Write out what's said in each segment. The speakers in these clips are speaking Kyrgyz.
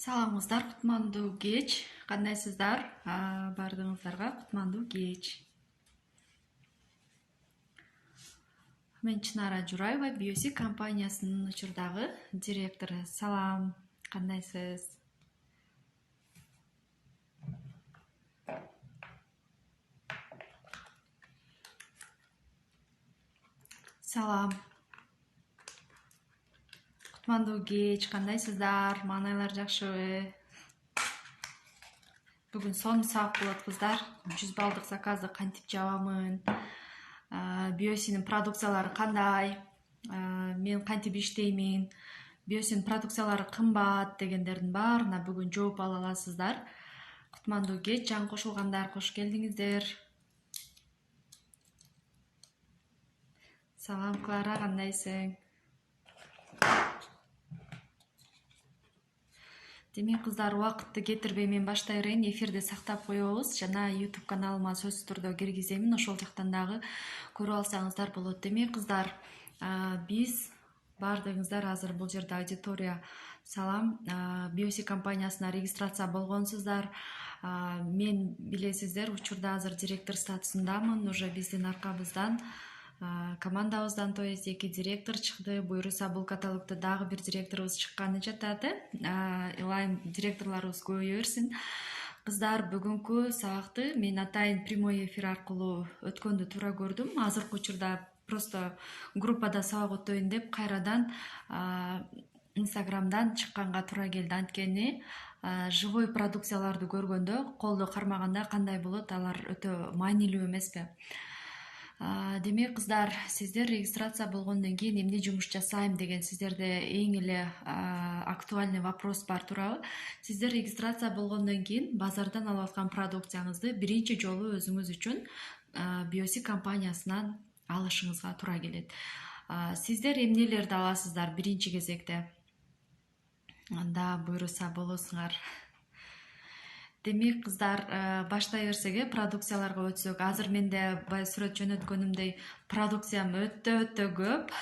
Саламыңыздар, кутмандуу кеч. Кандайсыздар? Бардыгыңыздарга кутмандуу кеч. Мен Чынара Журайба, Биоси компаниясынын учурдагы директору. Салам, кандайсыз? Салам. Кутмандуу кеч, кандайсыздар? Маанайлар жакшыбы? Бүгүн сонун сабак болот кыздар. 100 балдык заказды кантип жабамын? Биосинин продукциялары кандай? Мен кантип иштеймин? Биосинин продукциялары кымбат дегендердин баарына бүгүн жооп ала аласыздар. Кутмандуу кеч, жаңы кошулгандар, кош келдиңиздер. Салам Клара, кандайсың? Демек кыздар, убакытты кетирбей мен баштай берейин. Эфирди сактап коебуз жана YouTube каналыма сөзсүз түрдө киргиземин. Ошол жактан дагы көрүп алсаңыздар болот. Демек кыздар, биз баардыгыңыздар азыр бул жерде аудитория салам. Биоси компаниясына регистрация болгонсуздар. Мен билесиздер, учурда азыр директор статусундамын. Уже биздин аркабыздан командабыздан, то есть 2 директор чыкты. Буюрса бул каталогдо дагы бир директорубуз чыкканы жатат. Илайым директорлорубуз көбөйө берсин. Кыздар, бүгүнкү сабакты мен атайын прямой эфир аркылуу өткөндү туура көрдүм. Азыркы учурда просто группада сабак өтөйүн деп кайрадан Инстаграмдан чыкканга туура келди. Анткени живой продукцияларды көргөндө колдо кармаганда кандай болот, алар өтө маанилүү эмеспи? Демек кыздар, сиздер регистрация болгондон кийин эмне жумуш жасайм деген сиздерде эң эле актуальный вопрос бар, туурабы? Сиздер регистрация болгондон кийин базардан алып аткан продукцияңызды биринчи жолу өзүңүз үчүн Биоси компаниясынан алышыңызга туура келет. Сиздер эмнелерди аласыздар биринчи кезекте? Анда буйруса болосуңар. Демек кыздар, баштай берсек, продукцияларга өтсөк, азыр менде бай сүрөт жөнөткөнүмдөй продукциям өтө көп.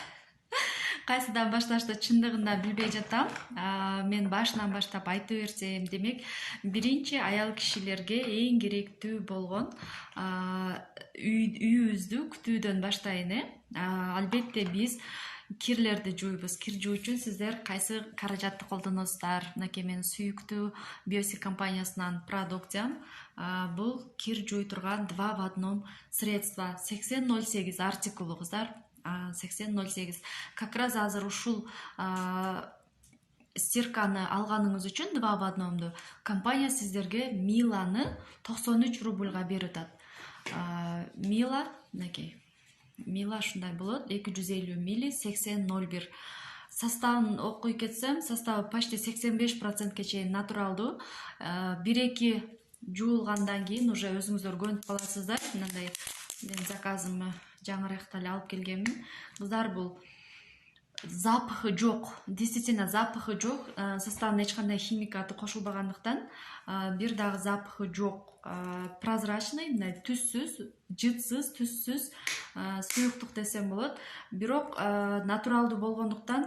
Кайсыдан башташты чындыгында билбей жатам. Мен башынан баштап айта берсем, демек, биринчи аял кишилерге эң керектүү болгон үйүбүздү күтүүдөн баштайын. Албетте биз кирлерди жуйбуз. Кир жуу үчүн сиздер кайсы каражатты колдоносуздар? Мынакей менин сүйүктүү Биоси компаниясынан продукциям. Бул кир жуй турган 2 в 1 средство. 8008 артикулу кыздар. 8008. Как раз азыр ушул стирканы алганыңыз үчүн 2 в 1 компания сиздерге Миланы 93 рубльга берип атат. Мила, мынакей. Мила ушундай болот, 250 мили, 8001. Составын окуй кетсем, составы почти 85%ке чейин натуралдуу. 1-2 жуулгандан кийин уже өзүңүздөр көнүп каласыздар. Мындай мен заказымды жаңыракта эле алып келгенмин. Кыздар, бул запахы жок. Действительно запахы жок. Составына эч кандай химикаты кошулбагандыктан бир дагы запахы жок. Прозрачный, мындай түссүз, жытсыз, түссүз сүйүктүк десем болот. Бирок натуралдуу болгондуктан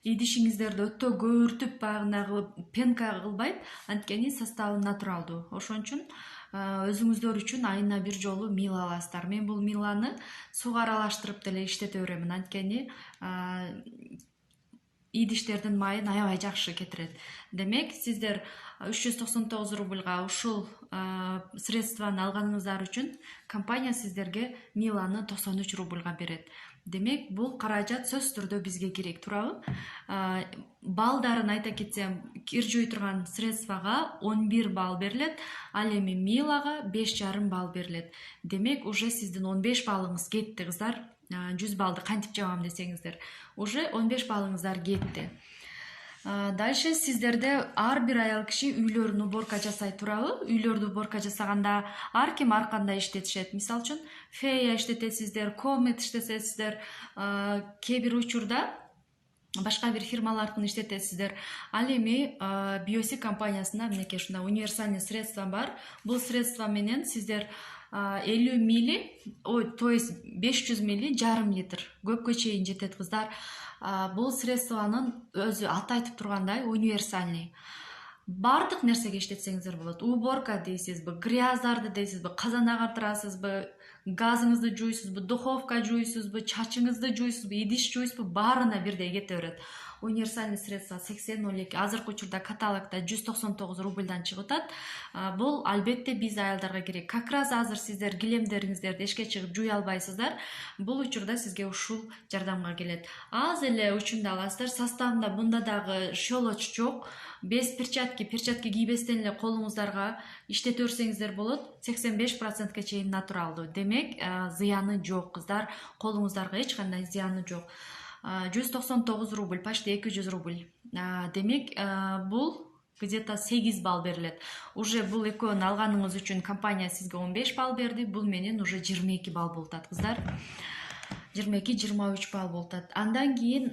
идишиңиздерди өтө көбүртүп баягындай пенка кылбайт, анткени составы натуралдуу. Ошон үчүн өзүңүздөр үчүн айына бир жолу Мила аласыздар. Мен бул Миланы сууга аралаштырып деле иштете беремин, анткени идиштердин майын аябай жакшы кетирет. Демек, сиздер 399 рубльга ушул средстваны алганыңыздар үчүн компания сиздерге Миланы 93 рубльга берет. Демек, бул каражат сөзсүз түрдө бизге керек, туурабы? Балдарын айта кетсем, кир жуй турган средствага 11 балл берилет, ал эми Милага 5,5 балл берилет. Демек, уже сиздин 15 баллыңыз кетти, кыздар. 100 баллды кантип жабам десеңиздер, уже 15 баллыңыздар кетти. Дальше сиздерде ар бир аял киши үйлөрүн уборка жасайт, туурабы? Үйлөрдү уборка жасаганда ар ким ар кандай иштетишет. Мисалы үчүн, фея иштетесиздер, комет иштетесиздер, кээ бир учурда башка бир фирмалардын иштетесиздер. Ал эми Биоси компаниясында мынакей ушундай универсальный средство бар. Бул средство менен сиздер 50 мили, то есть 500 мили, жарым литр көпкө чейин жетет, кыздар. Бул средствонун өзү аты айтып тургандай универсальный. баардык нерсеге иштетсеңиздер болот. Уборка дейсизби, грязьдарды дейсизби, казан агартырасызбы, газыңызды жуйсузбу, духовка жуйсузбу, чачыңызды жуйсузбу, идиш жуйсузбу, баарына бирдей кете берет. Универсальный средства 80.02. Азыркы учурда каталогда 199 рубльдан чыгып атат. Бул албетте биз аялдарга керек. Как раз азыр сиздер килемдериңиздерди эшикке чыгып жуй албайсыздар. Бул учурда сизге ушул жардамга келет. Аз эле учунда аласыздар. Составында бунда дагы щелочь жок. Без перчатки кийбестен эле колуңуздарга иштете берсеңиздер болот. 85%ке чейин натуралдуу. Демек, зыяны жок кыздар. Колуңуздарга эч кандай зыяны жок. 199 рубль, почти 200 рубль. Демек, бул где-то 8 балл берилет. Уже бул экөөнү алганыңыз үчүн компания сизге 15 балл берди. Бул менен уже 22 балл болуп атат, кыздар. 22-23 балл болуп атат. Андан кийин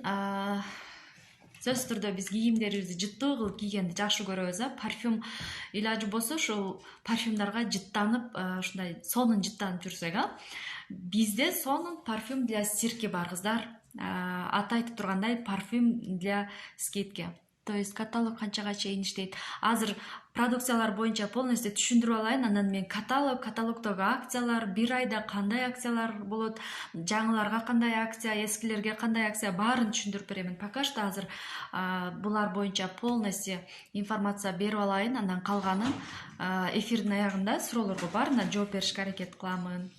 сөзсүз түрдө биз кийимдерибизди жыттуу кылып кийгенди жакшы көрөбүз. Парфюм илажы болсо ушул парфюмдарга жыттанып, ушундай сонун жыттанып жүрсөк, бизде сонун парфюм для стирки бар, кыздар. Аты айтып тургандай, парфюм для скидки. То есть каталог канчага чейин иштейт. Азыр продукциялар боюнча полностью түшүндүрүп алайын. Анан мен каталогдогу акциялар, бир айда кандай акциялар болот, жаңыларга кандай акция, эскилерге кандай акция, баарын түшүндүрүп беремин. Пока что азыр булар боюнча полностью информация берип алайын. Андан калганын эфирдин аягында суроолорго баарына жооп беришке аракет кыламын.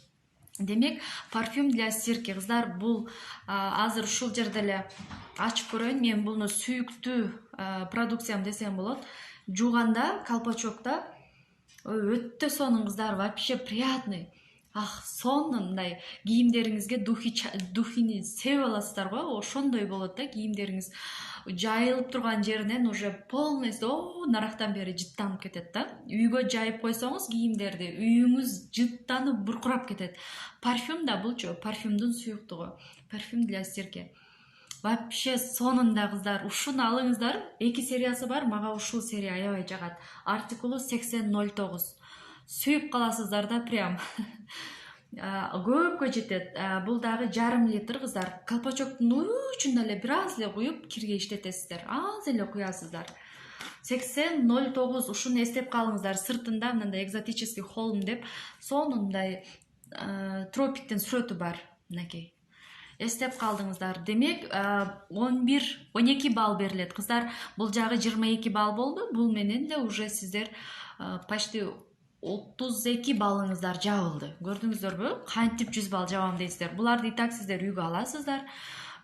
Демек, парфюм для стирки, кыздар, бул азыр ушул жерде эле ачып көрөйүн. Мен буну сүйүктүү продукциям десем болот. Жууганда, колпачокто өтө сонун, кыздар, вообще приятный. Сонун, мындай кийимдериңизге духини себип аласыздар го, ошондой болот да. Кийимдериңиз жайылып турган жеринен уже полностью нарактан бери жыттанып кетет да. Үйгө жайып койсоңуз кийимдерди, үйүңүз жыттанып буркурап кетет. Парфюм да булчу, парфюмдун сүйүктүгү. Парфюм для стирки. Вообще сонун да, кыздар. Ушуну алыңыздар. 2 сериясы бар. Мага ушул серия аябай жагат. Артикулу 8009. Сүйүп каласыздар да прям. Көпкө жетет. Бул дагы жарым литр, кыздар. Колпачоктун учуна эле бир аз эле куюп кирге иштетесиздер. Аз эле куясыздар. 8009. Ушуну эстеп калыңыздар. Сыртында мындай экзотический холм деп сонундай тропиктин сүрөтү бар. Мынакей. Эстеп калдыңыздар. Демек, 11-12 балл берилет, кыздар. Бул жагы 22 балл болду. Бул менен эле уже сиздер почти 32 баллыңыздар жабылды. Көрдүңүздөрбү? Кантип 100 балл жабам дейсиздер. Буларды и так сиздер үйгө аласыздар.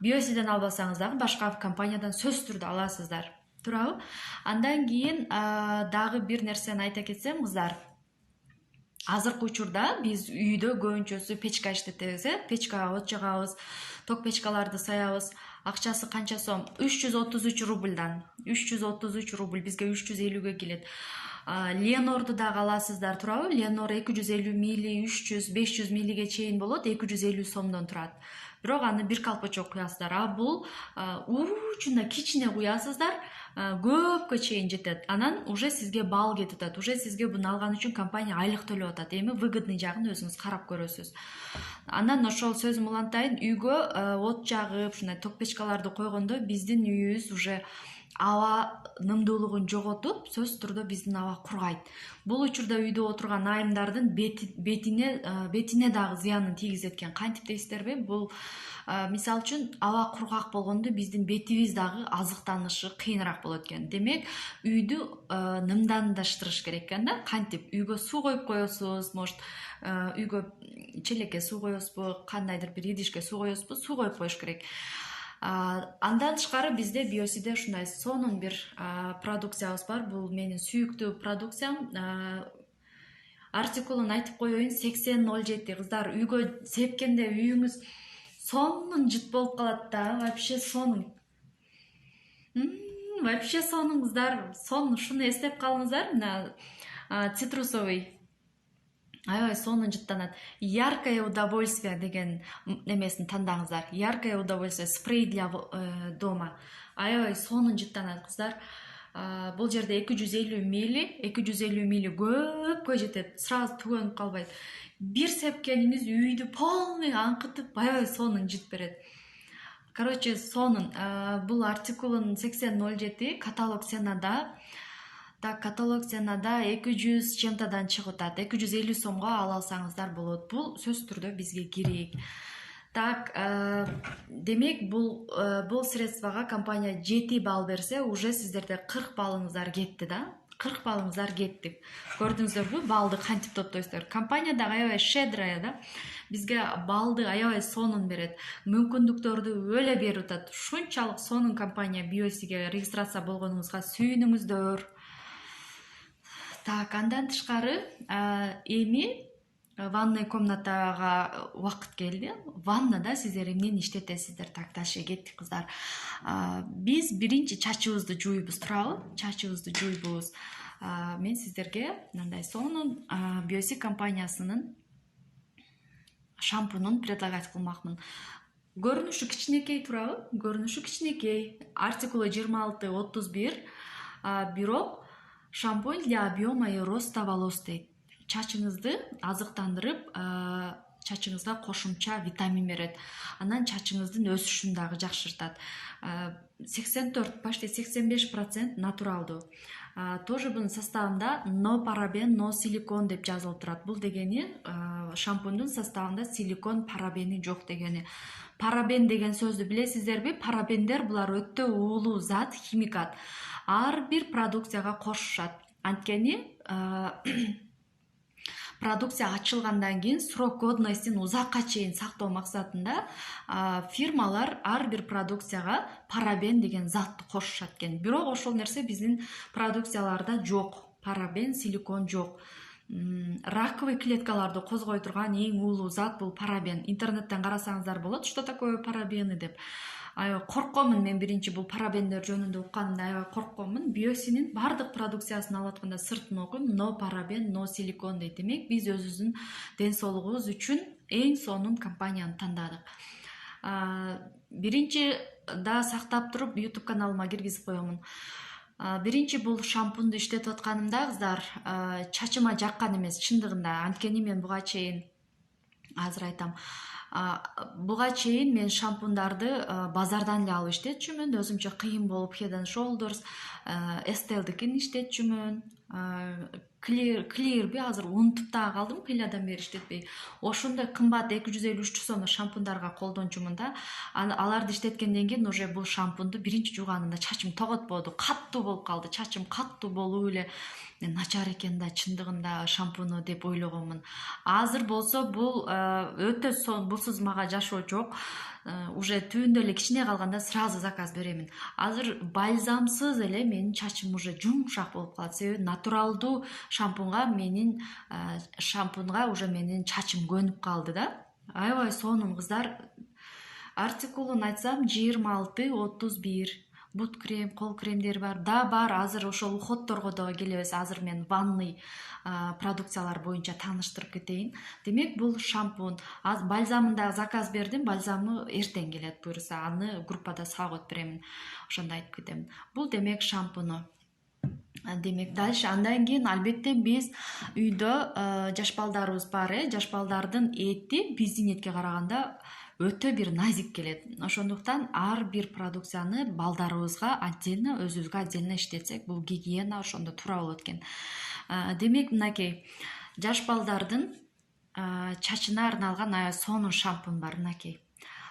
Биосиден албасаңыз дагы башка компаниядан сөзсүз түрдө аласыздар. Туурабы? Андан кийин дагы бир нерсени айта кетсем, кыздар. Азыркы учурда биз үйдө көбүнчөсү печка иштетебиз, печкага от жагабыз, ток печкаларды саябыз. Акчасы канча сом? 333 рубльдан. 333 рубль бизге 350ге келет. Ленорду дагы аласыздар, туурабы? Ленор 250 мили, 300, 500 милиге чейин болот, 250 сомдон турат. Бирок аны бир колпачок куясыздар. Бул учуна кичине куясыздар, көпкө чейин жетет. Анан уже сизге балл кетип атат. Уже сизге буну алган үчүн компания айлык төлөп атат. Эми выгодный жагын өзүңүз карап көрөсүз. Анан ошол сөзүм улантайын, үйгө от жагып, ушундай ток печкаларды койгондо биздин үйүбүз уже аба нымдуулугун жоготуп, сөзсүз түрдө биздин аба кургайт. Бул учурда үйдө отурган айымдардын бетине дагы зыянын тийгизет экен. Кантип дейсиздерби? Бул мисалы үчүн аба кургак болгондо биздин бетибиз дагы азыктанышы кыйыныраак болот экен. Демек, үйдү нымдандаштырыш керек экен да. Кантип? Үйгө суу коюп коесуз, может, үйгө челекке суу коесузбу, кандайдыр бир идишке суу коесузбу, суу коюп коюш керек. Андан тышкары бизде биосиде ушундай сонун бир продукциябыз бар. Бул менин сүйүктүү продукциям. Артикулун айтып коеюн, 8007. Кыздар, үйгө сепкенде үйүңүз сонун жыт болуп калат да, вообще сонун. Вообще сонун, кыздар, сонун. Ушуну эстеп калыңыздар. Мына цитрусовый аябай сонун жыттанат. Яркое удовольствие деген немесин тандаңыздар. Яркое удовольствие, спрей для дома. Аябай сонун жыттанат, кыздар. Бул жерде 250 мили көпкө жетет. Сразу түгөнүп калбайт. Бир сепкениңиз үйдү полный аңкытып, аябай сонун жыт берет. Короче, сонун. Бул артикулун 8007, каталог ценада Так, каталог ценада 200 чем-тодан чыгып атат. 250 сомго ала алсаңыздар болот. Бул сөзсүз түрдө бизге керек. Так, демек бул средствага компания 7 балл берсе, уже сиздерде 40 баллыңыздар кетти да. 40 баллыңыздар кетти. Көрдүңүздөрбү, балды кантип топтойсуздар? Компания да аябай щедрая да. Бизге балды аябай сонун берет. Мүмкүндүктөрдү өлө берип атат. Ушунчалык сонун компания Биосиге регистрация болгонуңузга сүйүнүңүздөр. Так, андан тышкары эми ванный комнатага убакыт келди. Ваннада сиздер эмнени иштетесиздер? Так, дальше кеттик кыздар. Биз биринчи чачыбызды жуйбуз, туурабы? Чачыбызды жуйбуз. Мен сиздерге мындай сонун Biosi компаниясынын шампунун предлагать кылмакмын. Көрүнүшү кичинекей, туурабы? Көрүнүшү кичинекей. Артикулу 26-31. Бирок шампунь для объема и роста волос дейт. Чачыңызды азыктандырып, чачыңызга кошумча витамин берет. Анан чачыңыздын өсүшүн дагы жакшыртат. 84, почти 85% натуралдуу. Тоже бунун составында но парабен, но силикон деп жазылып турат. Бул дегени шампуньдун составында силикон, парабени жок дегени. Парабен деген сөздү билесиздерби? Парабендер булар өтө уулуу зат, химикат. Ар бир продукцияга кошушат. Анткени продукция ачылгандан кийин срок годностин узакка чейин сактоо максатында фирмалар ар бир продукцияга парабен деген затты кошушат экен. Бирок ошол нерсе биздин продукцияларда жок. Парабен, силикон жок. Раковый клеткаларды козгой турган эң уулуу зат бул парабен. Интернеттен карасаңыздар болот, что такое парабены деп. Коркконмун мен биринчи бул парабендер жөнүндө укканымда аябай коркконмун. Биосинин бардык продукциясын алып атканда сыртын окуйм, но парабен, но силикон дейт. Демек биз өзүбүздүн ден соолугубуз үчүн эң сонун компанияны тандадык. Биринчи да сактап туруп YouTube каналыма киргизип коемун. Биринчи бул шампунду иштетип атканымда кыздар чачыма жаккан эмес чындыгында. Анткени мен буга чейин азыр айтам. Буга чейин мен шампундарды базардан эле алып иштетчүмүн. Өзүмчө кыйын болуп Head and Shoulders, Estelle-дикин иштетчүмүн. Clearби азыр унутуп дагы калдым, кыйладан бери иштетпей. Ошондой кымбат 250-300 сомдук шампундарга колдончумун да. Аларды иштеткенден кийин уже бул шампунду биринчи жууганымда чачым тоготподу, каттуу болуп калды. Чачым каттуу болуп эле начар экен да чындыгында шампуну деп ойлогонмун. Азыр болсо бул өтө бусуз мага жашоо жок. Уже түбүндө эле кичине калганда сразу заказ беремин. Азыр бальзамсыз эле менин чачым уже жумшак болуп калат. Себеби натуралдуу шампунга уже менин чачым көнүп калды да. Аябай сонун кыздар. Артикулун айтсам 26-31. Бут крем, кол кремдери бар. Азыр ошол уходторго дагы келебиз. Азыр мен ванный продукциялар боюнча тааныштырып кетейин. Демек бул шампунь. Бальзамын дагы заказ бердим. Бальзамы эртең келет буюрса. Аны группада сагат беремин. Ошондо айтып кетем. Бул демек шампуну. Демек дальше андан кийин албетте биз үйдө жаш балдарыбыз бар. Жаш балдардын эти биздин этке караганда өтө бир назик келет. Ошондуктан ар бир продукцияны балдарыбызга отдельно, өзүбүзгө отдельно иштетсек, бул гигиена ошондо туура болот экен. Демек мынакей жаш балдардын чачына арналган аябай сонун шампунь бар мынакей.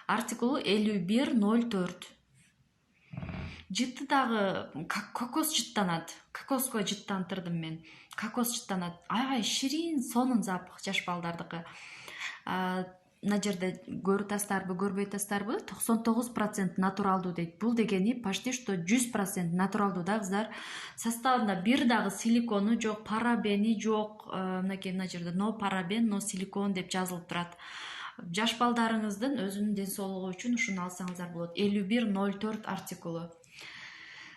Артикулу 5104. Жыты дагы кокос жыттанат. Кокоско жыттантырдым мен. Кокос жыттанат. Аябай ширин, сонун запах жаш балдардыкы. Мына жерде көрүп атасыздарбы, көрбөй атасыздарбы? 99% натуралдуу дейт. Бул дегени почти что 100% натуралдуу да кыздар. Составында бир дагы силикону жок, парабени жок. Мынакей мына жерде но парабен, но силикон деп жазылып турат. Жаш балдарыңыздын өзүнүн ден соолугу үчүн ушуну алсаңыздар болот. 5104 артикулу.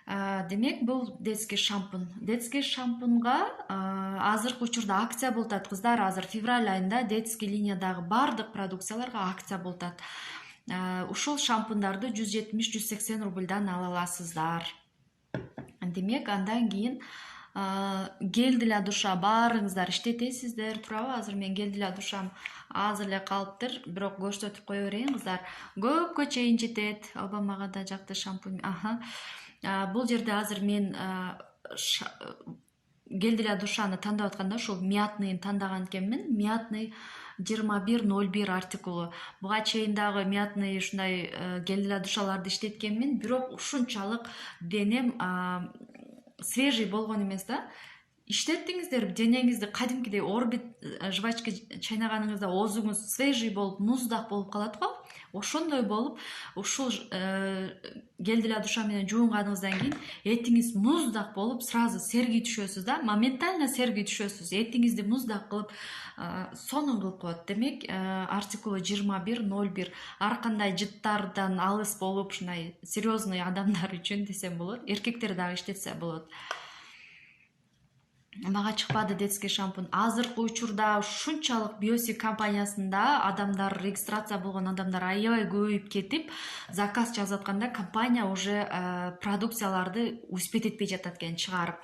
Демек бул детский шампунь. Детский шампуньга азыркы учурда акция болуп атат кыздар. Азыр февраль айында детский линиядагы бардык продукцияларга акция болуп атат. Ушул шампундарды 170-180 рубльдан ала аласыздар. Демек андан кийин гель для душа баарыңыздар иштетесиздер, туурабы? Азыр мен гель для душам азыр эле калыптыр, бирок көрсөтүп кое берейин кыздар. Көпкө чейин жетет. Обамага да жакты шампунь. Бул жерде азыр мен гель для душаны тандап атканда ушул мятныйын тандаган экенмин. Мятный 2101 артикулу. Буга чейин дагы мятный ушундай гель для душаларды иштеткенмин, бирок ушунчалык денем свежий болгон эмес да. Иштеттиңиздер, денеңизди кадимкидей орбит жвачка чайнаганыңызда оозуңуз свежий болуп, муздак болуп калат го. Ошондой болуп, ушул гель для душа менен жуунганыңыздан кийин этиңиз муздак болуп, сразу серги түшөсүз да, моментально серги түшөсүз. Этиңизди муздак кылып, сонун кылып коет. Демек, артикулу 2101 ар кандай жыттардан алыс болуп, ушундай серьезный адамдар үчүн десем болот. Эркектер дагы иштетсе болот. Мага чыкпады детский шампунь. Азыркы учурда ушунчалык Биосик компаниясында адамдар, регистрация болгон адамдар аябай көбөйүп кетип, заказ жазып атканда компания уже продукцияларды успеть этпей жатат экен чыгарып.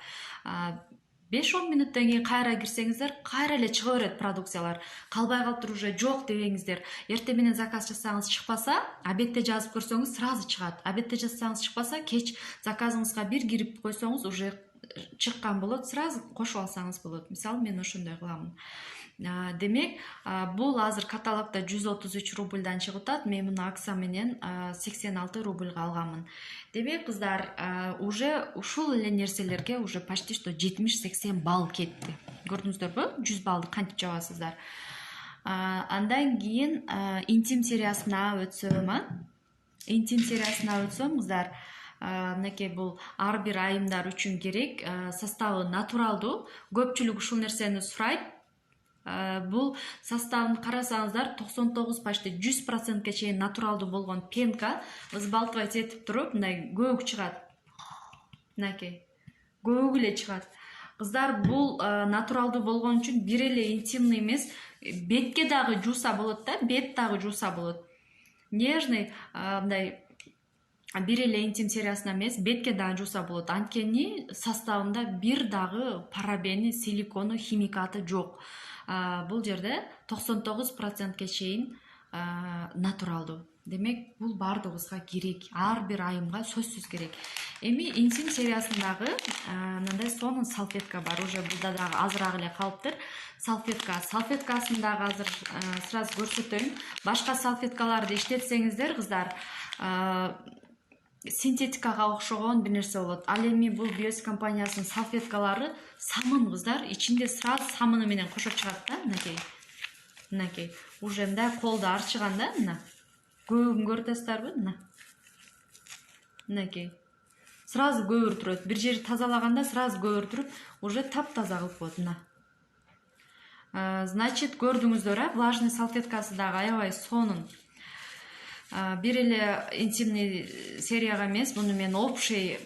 5-10 мүнөттөн кийин кайра кирсеңиздер, кайра эле чыга берет продукциялар. Калбай калыптыр, уже жок дебеңиздер. Эртең менен заказ жасасаңыз чыкпаса, обедте жазып көрсөңүз сразу чыгат. Обедте жасасаңыз чыкпаса, кеч заказыңызга бир кирип койсоңуз уже чыккан болот, сразу кошуп алсаңыз болот. Мисалы, мен ошондой кыламын. Демек, бул азыр каталогда 133 рубльдан чыгып атат. Мен муну акция менен 86 рубльга алганмын. Демек, кыздар, уже ушул эле нерселерге уже почти что 70-80 балл кетти. Көрдүңүздөрбү? 100 баллды кантип жабасыздар. Андан кийин интим сериясына өтсөм, кыздар, мынакей бул ар бир айымдар үчүн керек. Составы натуралдуу. Көпчүлүк ушул нерсени сурайт. Бул составын карасаңыздар 99 почти 100%ке чейин натуралдуу болгон пенка взбалтывать этип туруп, мындай көк чыгат. Мынакей көк эле чыгат. Кыздар, бул натуралдуу болгон үчүн бир эле интимный эмес, бетке дагы жууса болот да, бет дагы жууса болот. Нежный, мындай бир эле интим сериясына эмес, бетке дагы жууса болот. Анткени составында бир дагы парабени, силикону, химикаты жок. Бул жерде 99%ке чейин натуралдуу. Демек, бул бардыгыбызга керек, ар бир айымга сөзсүз керек. Эми интим сериясындагы мындай сонун салфетка бар. Уже буда дагы азыраак эле калыптыр. Салфеткасын дагы азыр сразу көрсөтөйүн. Башка салфеткаларды иштетсеңиздер, кыздар, синтетикага окшогон бир нерсе болот. Ал эми бул Биосик компаниясынын салфеткалары самын, кыздар, ичинде сразу самыны менен кошо чыгат да, мынакей. Уже мындай колду арчыган да, мына. Көбүн көрүп атасыздарбы? Мынакей. Сразу көбүртүрөт. Бир жери тазалаганда сразу көбүртүрүп, уже таптаза кылып коет, мына. Значит, көрдүңүздөр, влажный салфеткасы дагы аябай сонун. Бир эле интимный серияга эмес, муну мен общий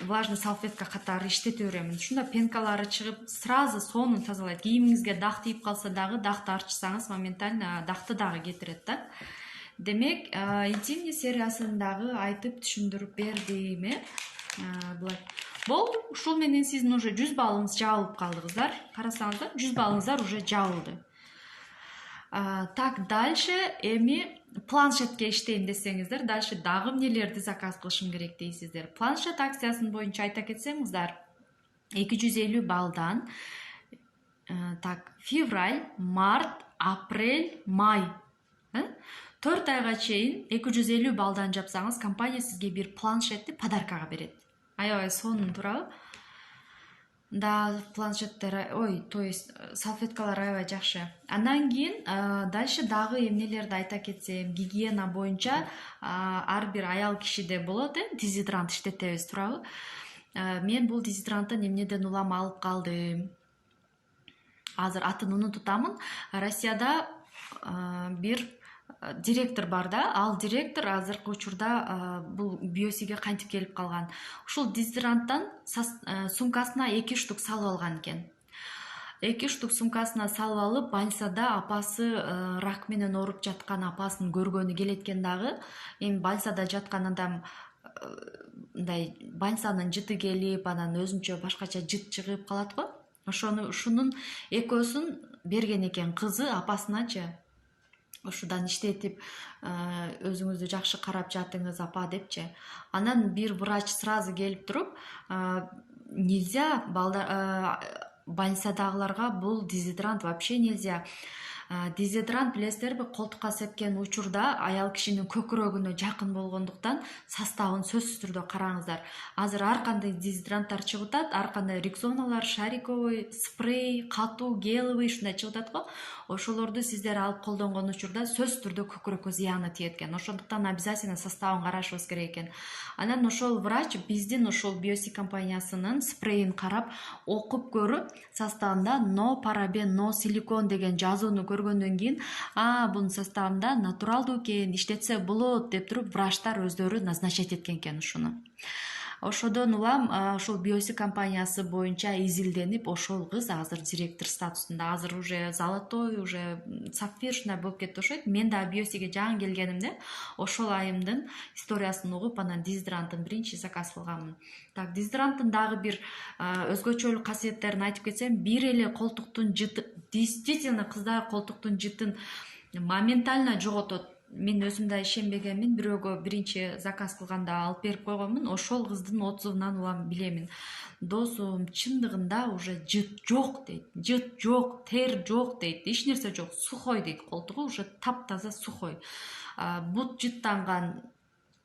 влажный салфетка катары иштете беремин. Ушунда пенкалары чыгып, сразу сонун тазалайт. Кийимиңизге дак тийип калса дагы, дакты арчысаңыз, моментально дакты дагы кетирет да. Демек, интимный сериясын дагы айтып түшүндүрүп бердим, Булай. Болду, ушул менен сиздин уже 100 баллыңыз жабылып калды, кыздар. Карасаңыздар, 100 баллыңыздар уже жабылды. Так, дальше эми планшетке иштейм десеңиздер, дальше дагы эмнелерди заказ кылышым керек дейсиздер. Планшет акциясын боюнча айта кетсем, кыздар, 250 баллдан так, февраль, март, апрель, май 4 айга чейин 250 баллдан жапсаңыз, компания сизге бир планшетти подаркага берет. Аябай сонун турабы? Да, планшеттер, то есть салфеткалар аябай жакшы. Андан кийин дальше дагы эмнелерди айта кетсем, гигиена боюнча ар бир аял кишиде болот, дезодорант иштетебиз, туурабы? Мен бул дезодоранттын эмнеден улам алып калдым. Азыр атын унутуп атамын. Россияда бир директор бар да, ал директор азыркы учурда бул Биосикке кантип келип калган. Ушул дезодоранттан сумкасына 2 штук салып алган экен. 2 штук сумкасына салып алып, больницада апасы рак менен ооруп жаткан апасын көргөнү келет экен дагы. Эми больницада жаткан адам мындай больницанын жыты келип, анан өзүнчө башкача жыт чыгып калат го. Ушунун экөөсүн берген экен кызы апасыначы. Ушудан иштетип, өзүңүздү жакшы карап жатыңыз апа депчи. Анан бир врач сразу келип туруп, нельзя больницадагыларга бул дезодорант вообще нельзя. Дезодорант билесиздерби, колтукка сепкен учурда аял кишинин көкүрөгүнө жакын болгондуктан составын сөзсүз түрдө караңыздар. Азыр ар кандай дезодоранттар чыгып атат, ар кандай рексоналар, шариковый, спрей, катуу, гелевый ушундай чыгып атат го. Ошолорду сиздер алып колдонгон учурда сөзсүз түрдө көкүрөккө зыяны тиет экен. Ошондуктан обязательно составын карашыбыз керек экен. Анан ошол врач биздин ошол Биосик компаниясынын спрейин карап, окуп көрүп, составында но парабен, но силикон деген жазууну көргөндөн кийин, бунун составында натуралдуу экен, иштетсе болот деп туруп врачтар өздөрү назначать эткен экен ушуну. Ошодон улам ошол Биосик компаниясы боюнча изилденип, ошол кыз азыр директор статусунда, азыр уже золотой, уже сапфир ушундай болуп кетти окшойт. Мен да Биосикке жаңы келгенимде ошол айымдын историясын угуп, анан дезодорантын биринчи заказ кылганмын. Так, дезодоранттын дагы бир өзгөчөлүк касиеттерин айтып кетсем, бир эле колтуктун жыты, действительно кыздар колтуктун жытын моментально жоготот. Мен өзүм да ишенбегенмин, бирөөгө биринчи заказ кылганда алып берип койгонмун. Ошол кыздын отзывынан улам билемин. Досум, чындыгында уже жыт жок дейт. Жыт жок, тер жок дейт. Эч нерсе жок, сухой дейт колтугу, уже таптаза сухой. Бут жыттанган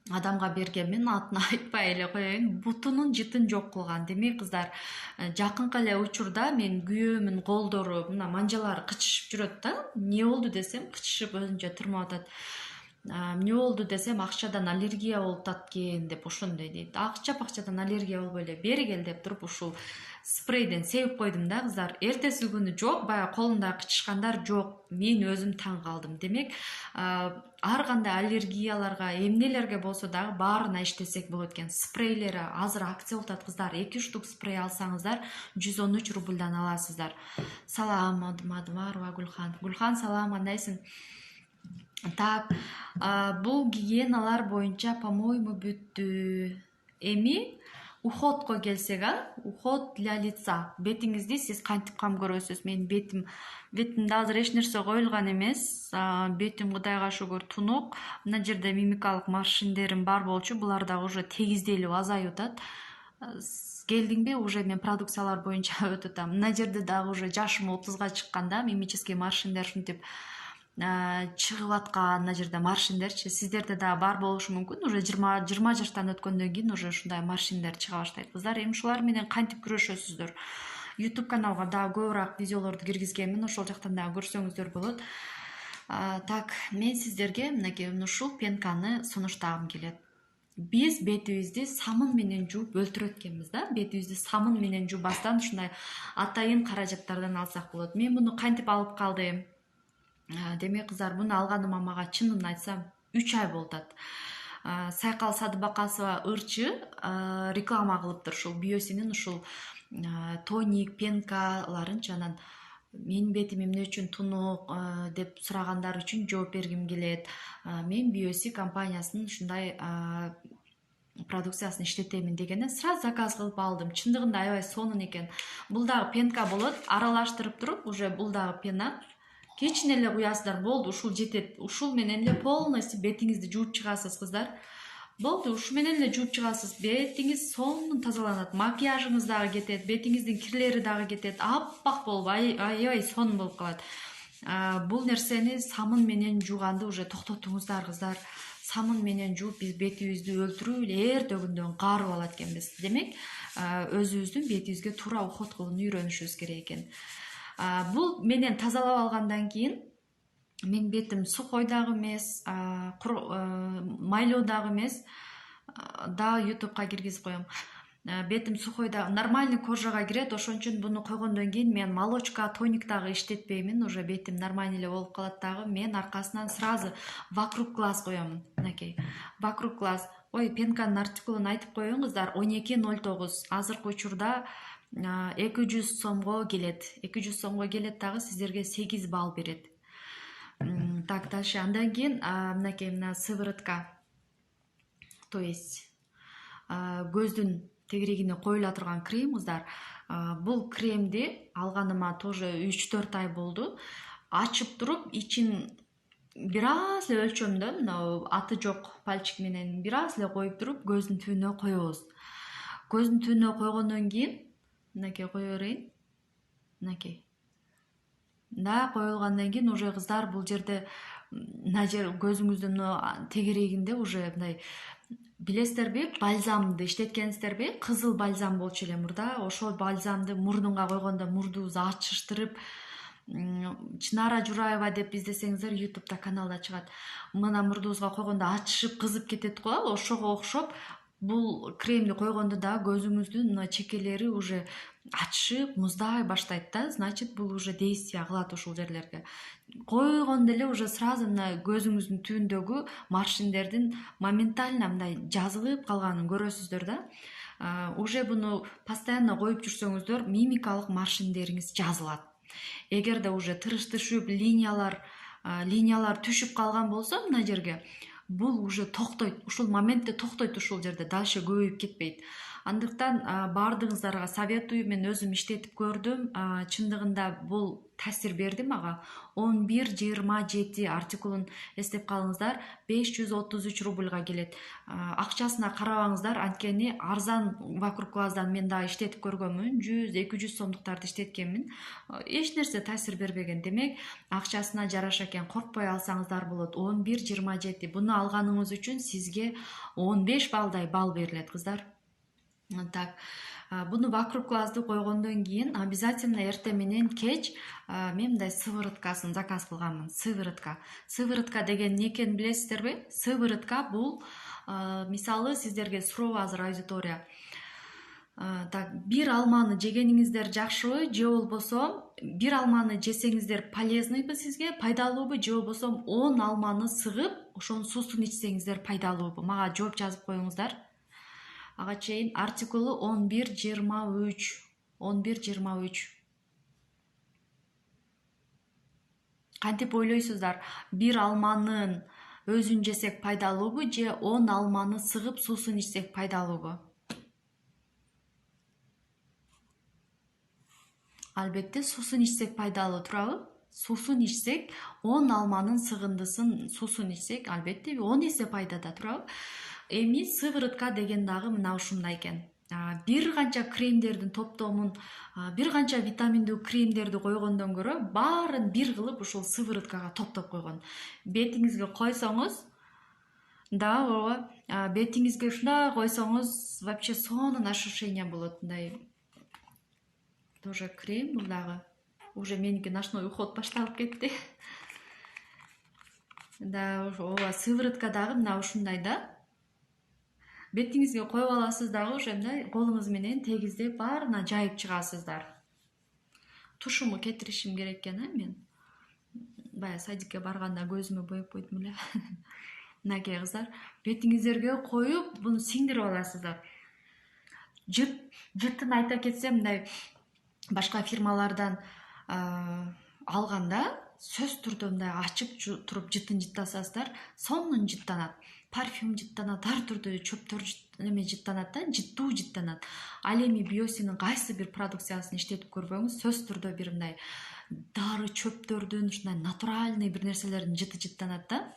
адамга бергенмин, атын айтпай эле коеюн, бутунун жытын жок кылган. Демек кыздар, жакынкы эле учурда мен күйөөмүн колдору, мына манжалары кычышып жүрөт да. Эмне болду десем, кычышып өзүнчө тырмап атат. Эмне болду десем, акчадан аллергия болуп атат экен деп ошондой дейт. Акчадан аллергия болбой эле бери кел деп туруп ушул спрейден себип койдум да кыздар. Эртеси күнү жок, баягы колунда кычышкандар жок. Мен өзүм таң калдым. Демек, ар кандай аллергияларга, эмнелерге болсо дагы баарына иштесек болот экен. Спрейлери азыр акция болуп атат кыздар. 2 штук спрей алсаңыздар 113 рубльдан аласыздар. Салам, Мадмарова Гүлхан. Гүлхан, салам, кандайсың? Так, бул гигиеналар боюнча, по-моему, бүттү. Эми уходко келсек, уход для лица. Бетиңизди сиз кантип кам көрөсүз? Менин бетимде азыр эч нерсе коюлган эмес. Бетим Кудайга шүгүр тунук. Мына жерде мимикалык морщиндерим бар болчу, булар да уже тегизделип азайып атат. Келдиңби? Уже мен продукциялар боюнча өтүп атам. Мына жерде дагы уже жашым 30га чыкканда мимический морщиндер ушинтип чыгып аткан, мына жерде морщиндерчи. Сиздерде дагы бар болушу мүмкүн. Уже 20 жаштан өткөндөн кийин уже ушундай морщиндер чыга баштайт. Кыздар, эми ушулар менен кантип күрөшөсүздөр? YouTube каналга дагы көбүрөөк видеолорду киргизгенмин, ошол жактан дагы көрсөңүздөр болот. Так, мен сиздерге мынакей ушул пенканы сунуштагым келет. Биз бетибизди самын менен жууп өлтүрөт экенбиз да. Бетибизди самын менен жуубастан ушундай атайын каражаттардан алсак болот. Мен муну кантип алып калдым? Демек кыздар, муну алганыма мага чынын айтсам 3 ай болуп атат. Сайкал Садыбакасова ырчы реклама кылыптыр ушул Биосинин ушул тоник, пенкаларынчы. Анан менин бетим эмне үчүн тунук деп сурагандар үчүн жооп бергим келет. Мен Биосик компаниясынын ушундай продукциясын иштетемин дегенде сразу заказ кылып алдым. Чындыгында аябай сонун экен. Бул дагы пенка болот, аралаштырып туруп, уже бул дагы пена. Кичине эле куясыздар, болду, ушул жетет. Ушул менен эле полностью бетиңизди жууп чыгасыз, кыздар. Болду, ушу менен эле жууп чыгасыз. Бетиңиз сонун тазаланат, макияжыңыз дагы кетет, бетиңиздин кирлери дагы кетет, аппак болуп, аябай сонун болуп калат. Бул нерсени самын менен жууганды уже токтотуңуздар, кыздар. Самын менен жууп биз бетибизди өлтүрүп эле эртөгүндөн карып алат экенбиз. Демек, өзүбүздүн бетибизге туура уход кылууну үйрөнүшүбүз керек экен. Бул менен тазалап алгандан кийин мен бетим сухой дагы эмес, майлуу дагы эмес. Дагы YouTubeга киргизип коем. Бетим сухой дагы, нормальный кожага кирет, ошон үчүн буну койгондон кийин мен молочка, тоник дагы иштетпеймин, уже бетим нормальный эле болуп калат дагы. Мен аркасынан сразу вокруг глаз коем. Мынакей, вокруг глаз. Ой, пенканын артикулун айтып коеюн, кыздар, 12.09. Азыркы учурда 200 сомго келет. 200 сомго келет дагы, сиздерге 8 балл берет. Так, дальше андан кийин мынакей мына сыворотка. То есть көздүн тегерегине коюла турган крем, кыздар. Бул кремди алганыма тоже 3-4 ай болду. Ачып туруп, ичин бир аз эле өлчөмдө, мына аты жок пальчик менен бир аз эле коюп туруп, көздүн түбүнө коебуз. көздүн түбүнө койгондон кийин мынакей кое берейин. Мынакей. Да коюлгандан кийин уже кыздар бул жерде мына жер көзүңүздүн тегерегинде уже мындай билесиздерби, бальзамды иштеткенсиздерби? Кызыл бальзам болчу эле мурда. Ошол бальзамды мурдуңа койгондо мурдубузду ачыштырып, Чынара Жураева деп издесеңиздер YouTube'да каналда чыгат. Мына мурдубузга койгондо ачышып, кызып кетет го. Ошого окшоп бул кремди койгондо да көзүңүздүн мына чекелери уже ачышып, муздай баштайт да. Значит, бул уже действие кылат ушул жерлерге. Койгондо эле уже сразу мына көзүңүздүн түбүндөгү морщиндердин моментально мындай жазылып калганын көрөсүздөр да. Уже буну постоянно коюп жүрсөңүздөр мимикалык морщиндериңиз жазылат. Эгерде уже тырыш түшүп, линиялар түшүп калган болсо мына жерге, бул уже токтойт. Ушул моментте токтойт, ушул жерде дальше көбөйүп кетпейт. Андыктан баардыгыңыздарга советую, мен өзүм иштетип көрдүм. Чындыгында бул таасир берди мага. 11.27 артикулун эстеп калыңыздар, 533 рубльга келет. Акчасына карабаңыздар, анткени арзан вокруг глаздан мен да иштетип көргөнмүн, 100-200 сомдуктарды иштеткенмин. Эч нерсе таасир бербеген. Демек, акчасына жараша экен, коркпой алсаңыздар болот. 11.27. Буну алганыңыз үчүн сизге 15 балдай балл берилет, кыздар. Так, буну вокруг глазды койгондон кийин обязательно эртең менен кеч мен мындай сывороткасын заказ кылганмын. Сыворотка деген эмне экенин билесиздерби? Сыворотка бул мисалы сиздерге суроо азыр аудитория. Так, бир алманы жегениңиздер жакшыбы, же болбосо бир алманы жесеңиздер полезныйбы сизге, пайдалуубу, же болбосо 10 алманы сыгып, ошонун суусун ичсеңиздер пайдалуубу? Мага жооп жазып коюңуздар. Ага чейин артикулу 11.23. Кантип ойлойсуздар? Бир алманын өзүн жесек пайдалуубу, же 10 алманы сыгып суусун ичсек пайдалуубу? Албетте суусун ичсек пайдалуу туурабы? Суусун ичсек, 10 алманын сыгындысын суусун ичсек, албетте 10 эсе пайдада, туурабы? Эми сыворотка деген дагы мына ушундай экен. Бир канча кремдердин топтомун, бир канча витаминдүү кремдерди койгондон көрө баарын бир кылып ушул сывороткага топтоп койгон. Бетиңизге койсоңуз, да, ооба, бетиңизге ушундай койсоңуз, вообще сонун ощущение болот. Мындай тоже крем бул дагы. Уже меники ночной уход башталып кетти. Да, ооба, сыворотка дагы мына ушундай да. Бетиңизге коюп аласыз дагы, уже мындай колуңуз менен тегиздеп баарына жайып чыгасыздар. Тушуму кетиришим керек экен, мен. Бая садикке барганда көзүмө боеп койдум эле. Мынакей кыздар, бетиңиздерге коюп, буну сиңдирип аласыздар. Жыттын айта кетсем, мындай башка фирмалардан алганда сөз түрдө мындай ачып туруп жытын жыттасаңыздар, сонун жыттанат. Парфюм жыттанат, ар түрдүү чөптөр жыттанат да, жыттуу жыттанат. Ал эми Биосинин кайсы бир продукциясын иштетип көрбөңүз, сөз түрдө бир мындай дары чөптөрдүн, ушундай натуральный бир нерселердин жыты жыттанат да.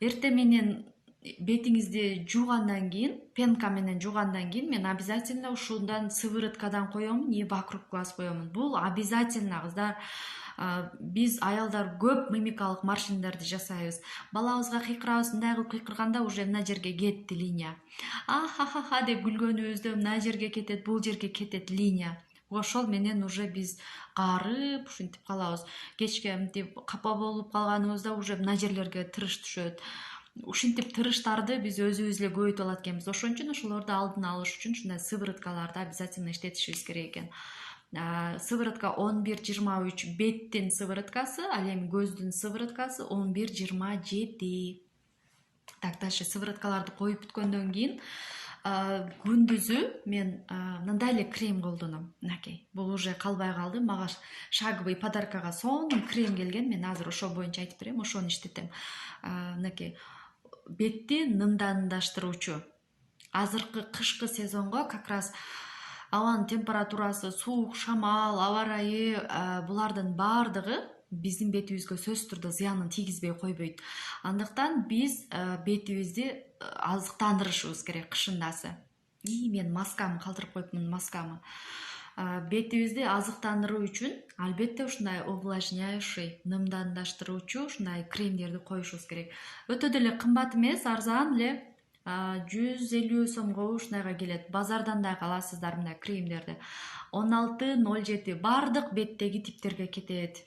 Эртең менен бетиңизди жуугандан кийин, пенка менен жуугандан кийин мен обязательно ушундан сывороткадан коёмун, и вокруг глаз коёмун. Бул обязательно, кыздар. Биз аялдар көп мимикалык морщиндерди жасайбыз. Балабызга кыйкырабыз, мындай кылып кыйкырганда уже мына жерге кетти линия. Ха деп күлгөнүбүздө мына жерге кетет, бул жерге кетет линия. Ошол менен уже биз каарып, ушинтип калабыз. Кечке мынтип капа болуп калганыбызда уже мына жерлерге тырыш түшөт. Ушинтип тырыштарды биз өзүбүз эле көбөйтүп алат экенбиз. Ошон үчүн ошолорду алдын алыш үчүн ушундай сывороткаларды обязательно иштетишибиз керек экен. Сыворотка 11.23 беттин сывороткасы, ал эми көздүн сывороткасы 11.27. Так, дальше сывороткаларды коюп бүткөндөн кийин күндүзү мен мындай эле крем колдоном. Мынакей, бул уже калбай калды. Мага шаговый подаркага сонун крем келген. Мен азыр ошол боюнча айтып берем, ошону иштетем. Мынакей, бетти нымдандаштыруучу. Азыркы кышкы сезонго как раз абанын температурасы, суук, шамал, аба ырайы, булардын баардыгы биздин бетибизге сөзсүз түрдө зыянын тийгизбей койбойт. Андыктан биз бетибизди азыктандырышыбыз керек кышындасы. мен маскамы калтырып коюпмун, маскамы. Бетибизди азыктандыруу үчүн албетте ушундай увлажняющий, нымдандаштыруучу ушундай кремдерди коюшубуз керек. Өтө деле кымбат эмес, арзан эле, 150 сомго ушундайга келет. Базардан да аласыздар мындай кремдерди. 1607 баардык беттеги типтерге кетет.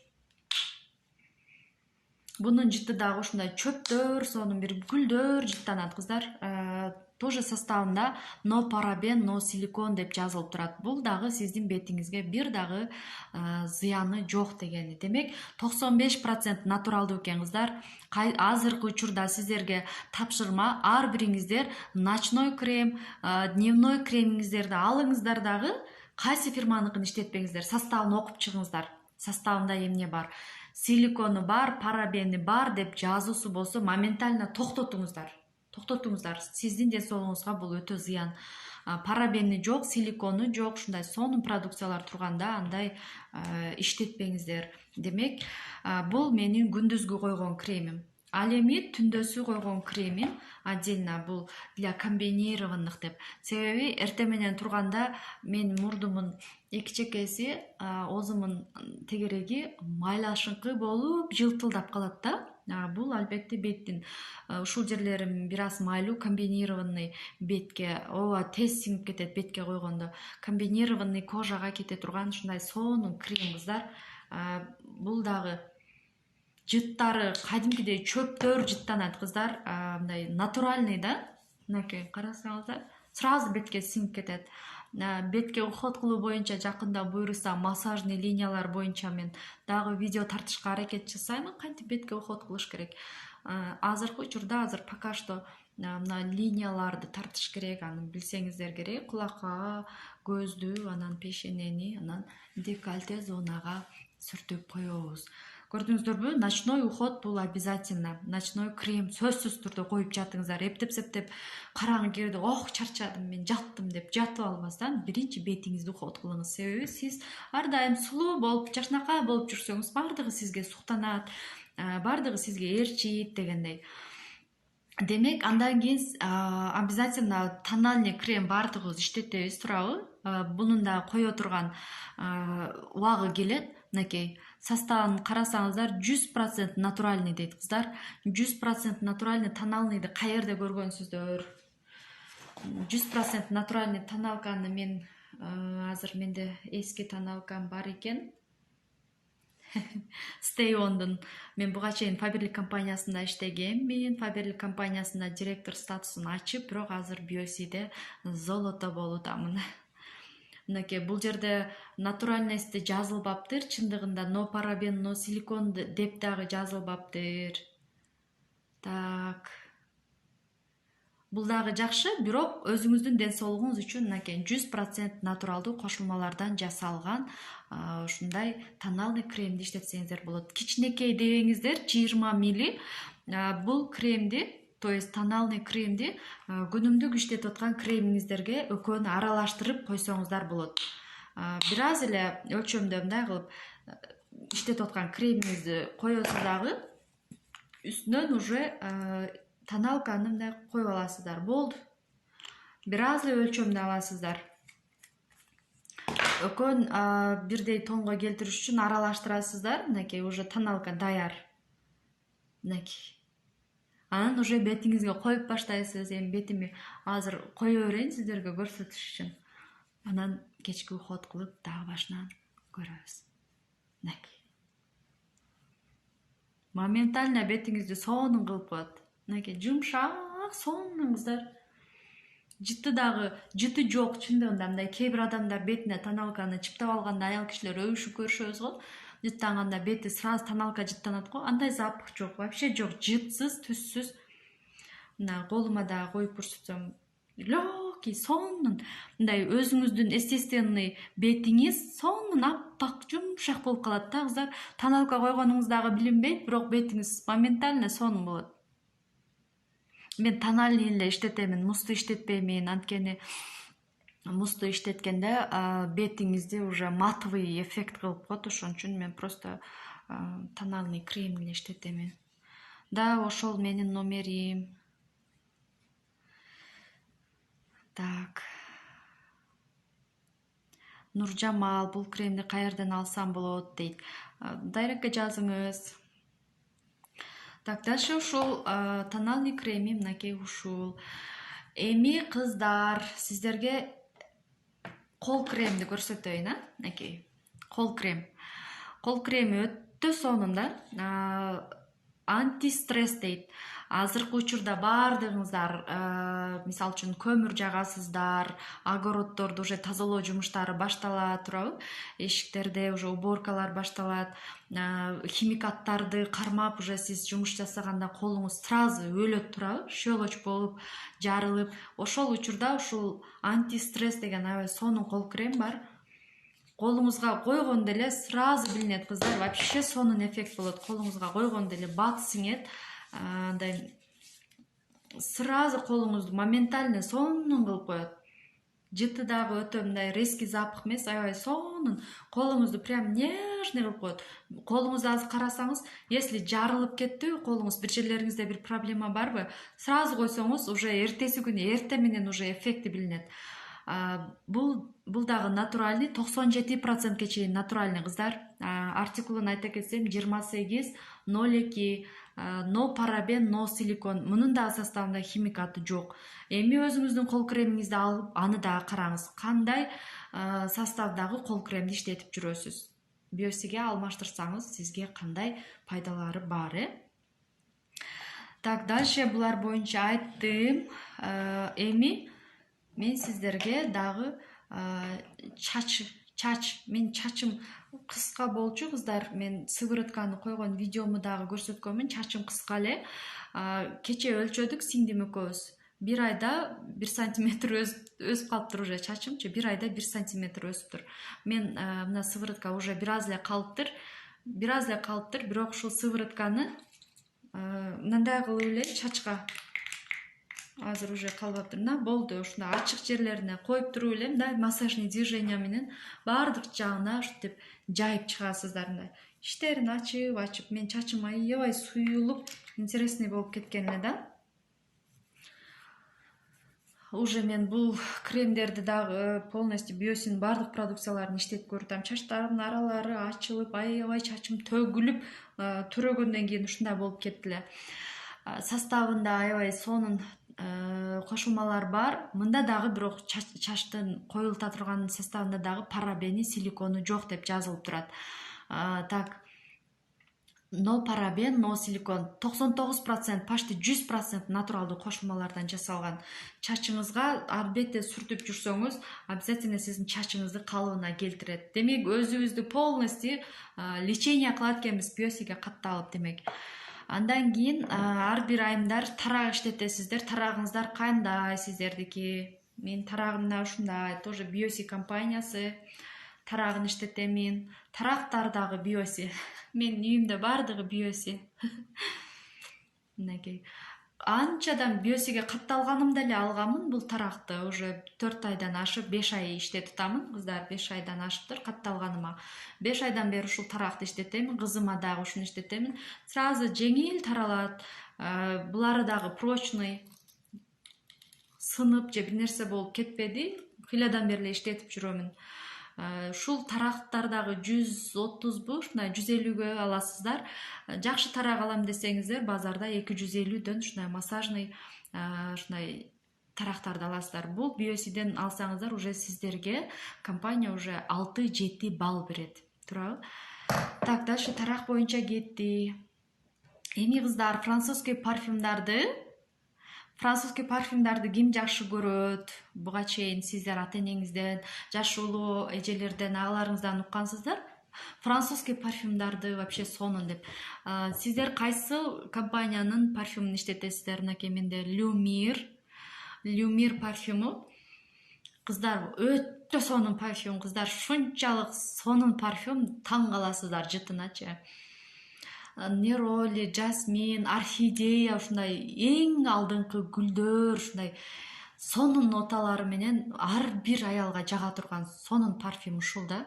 Бунун жыты дагы ушундай чөптөр, сонун бир гүлдөр жыттанат кыздар. Тоже составында но парабен, но силикон деп жазылып турат. Бул дагы сиздин бетиңизге бир дагы зыяны жок дегени. Демек, 95% натуралдуу экен кыздар. Азыркы учурда сиздерге тапшырма, ар бириңиздер ночной крем, дневной кремиңиздерди алыңыздар дагы, кайсы фирманыкын иштетпеңиздер, составын окуп чыгыңыздар. Составында эмне бар? Силикону бар, парабени бар деп жазуусу болсо моментально токтотуңуздар. Сиздин ден соолугуңузга бул өтө зыян. Парабени жок, силикону жок, ушундай сонун продукциялар турганда андай иштетпеңиздер. Демек, бул менин күндүзгү койгон кремим. Ал эми түндөсү койгон кремим отдельно, бул для комбинированных деп. Себеби эртең менен турганда менин мурдумун эки чекеси, оозумун тегереги майлашыңкы болуп, жылтылдап калат да. Бул албетте беттин ушул жерлерим бир аз майлуу, комбинированный бетке, ооба тез сиңип кетет бетке койгондо. Комбинированный кожага кете турган ушундай сонун крем кыздар. Бул дагы жыттары кадимкидей чөптөр жыттанат кыздар, мындай натуральный да. Мынакей карасаңыздар, сразу бетке сиңип кетет. Бетке уход кылуу боюнча жакында буйруса массажный линиялар боюнча мен дагы видео тартышка аракет жасаймын, кантип бетке уход кылыш керек. Азыркы учурда пока что мына линияларды тартыш керек, аны билсеңиздер керек. Кулакка, көздү, анан пешенени, анан декольте зонага сүртүп коебуз. Көрдүңүздөрбү? Ночной уход бул обязательно. Ночной крем сөзсүз түрдө коюп жатыңыздар. Эптеп-септеп караңгы кирди, чарчадым, мен жаттым деп жатып албастан биринчи бетиңизди уход кылыңыз. Себеби сиз ар дайым сулуу болуп, жакшынакай болуп жүрсөңүз, баардыгы сизге суктанат, баардыгы сизге ээрчийт дегендей. Демек, андан кийин обязательно тональный крем баардыгыбыз иштетебиз турабы. Бунун да кое турган убагы келет. Мынакей составын карасаңыздар, 100% натуральный дейт кыздар. 100% натуральный тональныйды каерде көргөнсүздөр? 100% натуральный тоналканы мен азыр менде эски тоналкам бар экен. Stay On'дун. Мен буга чейин Faberlic компаниясында иштегенмин. Faberlic компаниясында директор статусун ачып, бирок азыр Биосиде золото болутамын. Мынакей бул жерде натуральности жазылбаптыр, чындыгында но парабен, но силикон деп дагы жазылбаптыр. Так. Бул дагы жакшы, бирок өзүңүздүн ден соолугуңуз үчүн мынакей 100% натуралдуу кошулмалардан жасалган ушундай тоналный кремди иштетсеңиздер болот. Кичинекей дебеңиздер, 20 мл. Бул кремди, то есть тоналный кремди күнүмдүк иштетип аткан кремиңиздерге экөөнү аралаштырып койсоңуздар болот. Бир аз эле өлчөмдө мындай кылып иштетип аткан кремиңизди коесуз дагы, үстүнөн уже тоналканы мындай коюп аласыздар. Болду. Бир аз эле өлчөмдө аласыздар. Экөөн бирдей тонго келтириш үчүн аралаштырасыздар. Мынакей уже тоналка даяр. Мынакей. Анан уже бетиңизге коюп баштайсыз. Эми бетими азыр кое берейин сиздерге көрсөтүш үчүн. Анан кечки уход кылып дагы башынан көрөбүз. Мынакей. Моментально бетиңизди сонун кылып коет. Мынакей жумшак, сонун кыздар. Жыты жок, чындыгында мындай кээ бир адамдар бетине тоналканы чыптап алганда аял кишилер өбүшүп көрүшөбүз го. Жыттанганда бети сразу тоналка жыттанат го. Андай запах жок, вообще жок, жытсыз, түссүз. Мына колума да коюп көрсөтсөм, легкий, сонун. Мындай өзүңүздүн естественный бетиңиз сонун аппак, жумшак болуп калат да кыздар. Тоналка койгонуңуз дагы билинбейт, бирок бетиңиз моментально сонун болот. Мен тональный эле иштетемин, музду иштетпеймин, анткени музду иштеткенде бетиңизди уже матовый эффект кылып коет, ошон үчүн мен просто тональный крем эле иштетемин. Да, ошол менин номерим. Так, Нуржамал, бул кремди каерден алсам болот дейт. Дайректке жазыңыз. Так, дальше ушул тональный креми мынакей ушул. Эми кыздар, сиздерге кол кремди көрсөтөйүн, мынакей. Кол крем. Кол креми өтө сонун да. Антистресс дейт. Азыркы учурда баардыгыңыздар, мисалы үчүн көмүр жагасыздар, огороддорду уже тазалоо жумуштары башталат, туурабы? Эшиктерде уже уборкалар башталат. Химикаттарды кармап уже сиз жумуш жасаганда колуңуз сразу өлөт, туурабы? Щелочь болуп, жарылып. Ошол учурда ушул антистресс деген аябай сонун кол крем бар. Колуңузга койгондо эле сразу билинет, кыздар, вообще сонун эффект болот. Колуңузга койгондо эле бат сиңет, андай сразу колуңузду моментально сонун кылып коет. Жыты дагы өтө мындай резкий запах эмес, аябай сонун. Колуңузду прям нежный кылып коет. Колуңузду азыр карасаңыз, если жарылып кетти, колуңуз бир жерлериңизде бир проблема барбы, сразу койсоңуз, уже эртеси күнү эртең менен уже эффекти билинет. Бул дагы натуральный, 97%ке чейин натуральный, кыздар. Артикулун айта кетсем, 28.02, но парабен, но силикон. Мунун дагы составында химикаты жок. Эми өзүңүздүн кол кремиңизди алып, аны дагы караңыз. Кандай составдагы кол кремди иштетип жүрөсүз? Биосиге алмаштырсаңыз, сизге кандай пайдалары бар, Так, дальше булар боюнча айттым. Эми мен сиздерге дагы мен чачым кыска болчу, кыздар. Мен сыворотканы койгон видеому дагы көрсөткөнмүн. Чачым кыска эле. Кече өлчөдүк сиңдим экөөбүз. Бир айда 1 сантиметр өсүп калыптыр уже чачымчы. 1 айда 1 сантиметр өсүптүр. Мен мына сыворотка уже бир аз эле калыптыр, бирок ушул сыворотканы мындай кылып эле чачка азыр уже калбаптыр. Болду, ушундай ачык жерлерине коюп туруп эле мындай массажный движение менен баардык жагына ушинтип жайып чыгасыздар. Мындай иштерин ачып, мен чачым аябай суюлуп, интересный болуп кеткен эле да. Уже мен бул кремдерди дагы полностью биосинин баардык продукцияларын иштетип көрүп, чачтардын аралары ачылып, аябай чачым төгүлүп, төрөгөндөн кийин ушундай болуп кетти эле. Составында аябай сонун кошулмалар бар. Мында дагы бирок чачтын коюлта турган составында дагы парабени, силикону жок деп жазылып турат. Так, но парабен, но силикон. 99%, почти 100% натуралдуу кошулмалардан жасалган. Чачыңызга албетте сүртүп жүрсөңүз, обязательно сиздин чачыңызды калыбына келтирет. Демек, өзүбүздү полностью лечение кылат экенбиз биосиге катталып, демек. Андан кийин ар бир айымдар тарак иштетесиздер. Тарагыңыздар кандай сиздердики? Мен тарагымда ушундай, тоже биоси компаниясы тарагын иштетемин. Тарактар дагы биоси. Менин үйүмдө баардыгы биоси. Мынакей. Анчадан биосиге катталганым деле алганмын бул таракты. Уже 4 айдан ашып, 5 ай иштетип атамын. Кыздар, 5 айдан ашыптыр катталганыма. 5 айдан бери ушул таракты иштетемин. Кызыма дагы ушуну иштетемин. Сразу жеңил таралат. Булары дагы прочный. Сынып же бир нерсе болуп кетпеди. Кыйладан бери эле иштетип жүрөмүн. Ушул тарактар дагы 130бу, ушундай 150гө аласыздар. Жакшы тарак алам десеңиздер, базарда 250дөн ушундай массажный ушундай тарактарды аласыздар. Бул биосиден алсаңыздар, уже сиздерге компания уже 6-7 балл берет. Туурабы? Так, дальше тарак боюнча кетти. Эми кыздар, французский парфюмдарды ким жакшы көрөт? Буга чейин сиздер ата энеңизден, жаш улуу эжелерден, агаларыңыздан уккансыздар. Французский парфюмдарды вообще сонун деп. Сиздер кайсы компаниянын парфюмун иштетесиздер? Мынакей менде Люмир парфюму. Кыздар, өтө сонун парфюм, кыздар, шунчалык сонун парфюм, таң каласыздар жытыначы. Нероли, жасмин, орхидея, ушундай эң алдыңкы гүлдөр, ушундай сонун ноталары менен ар бир аялга жага турган сонун парфюм ушул да.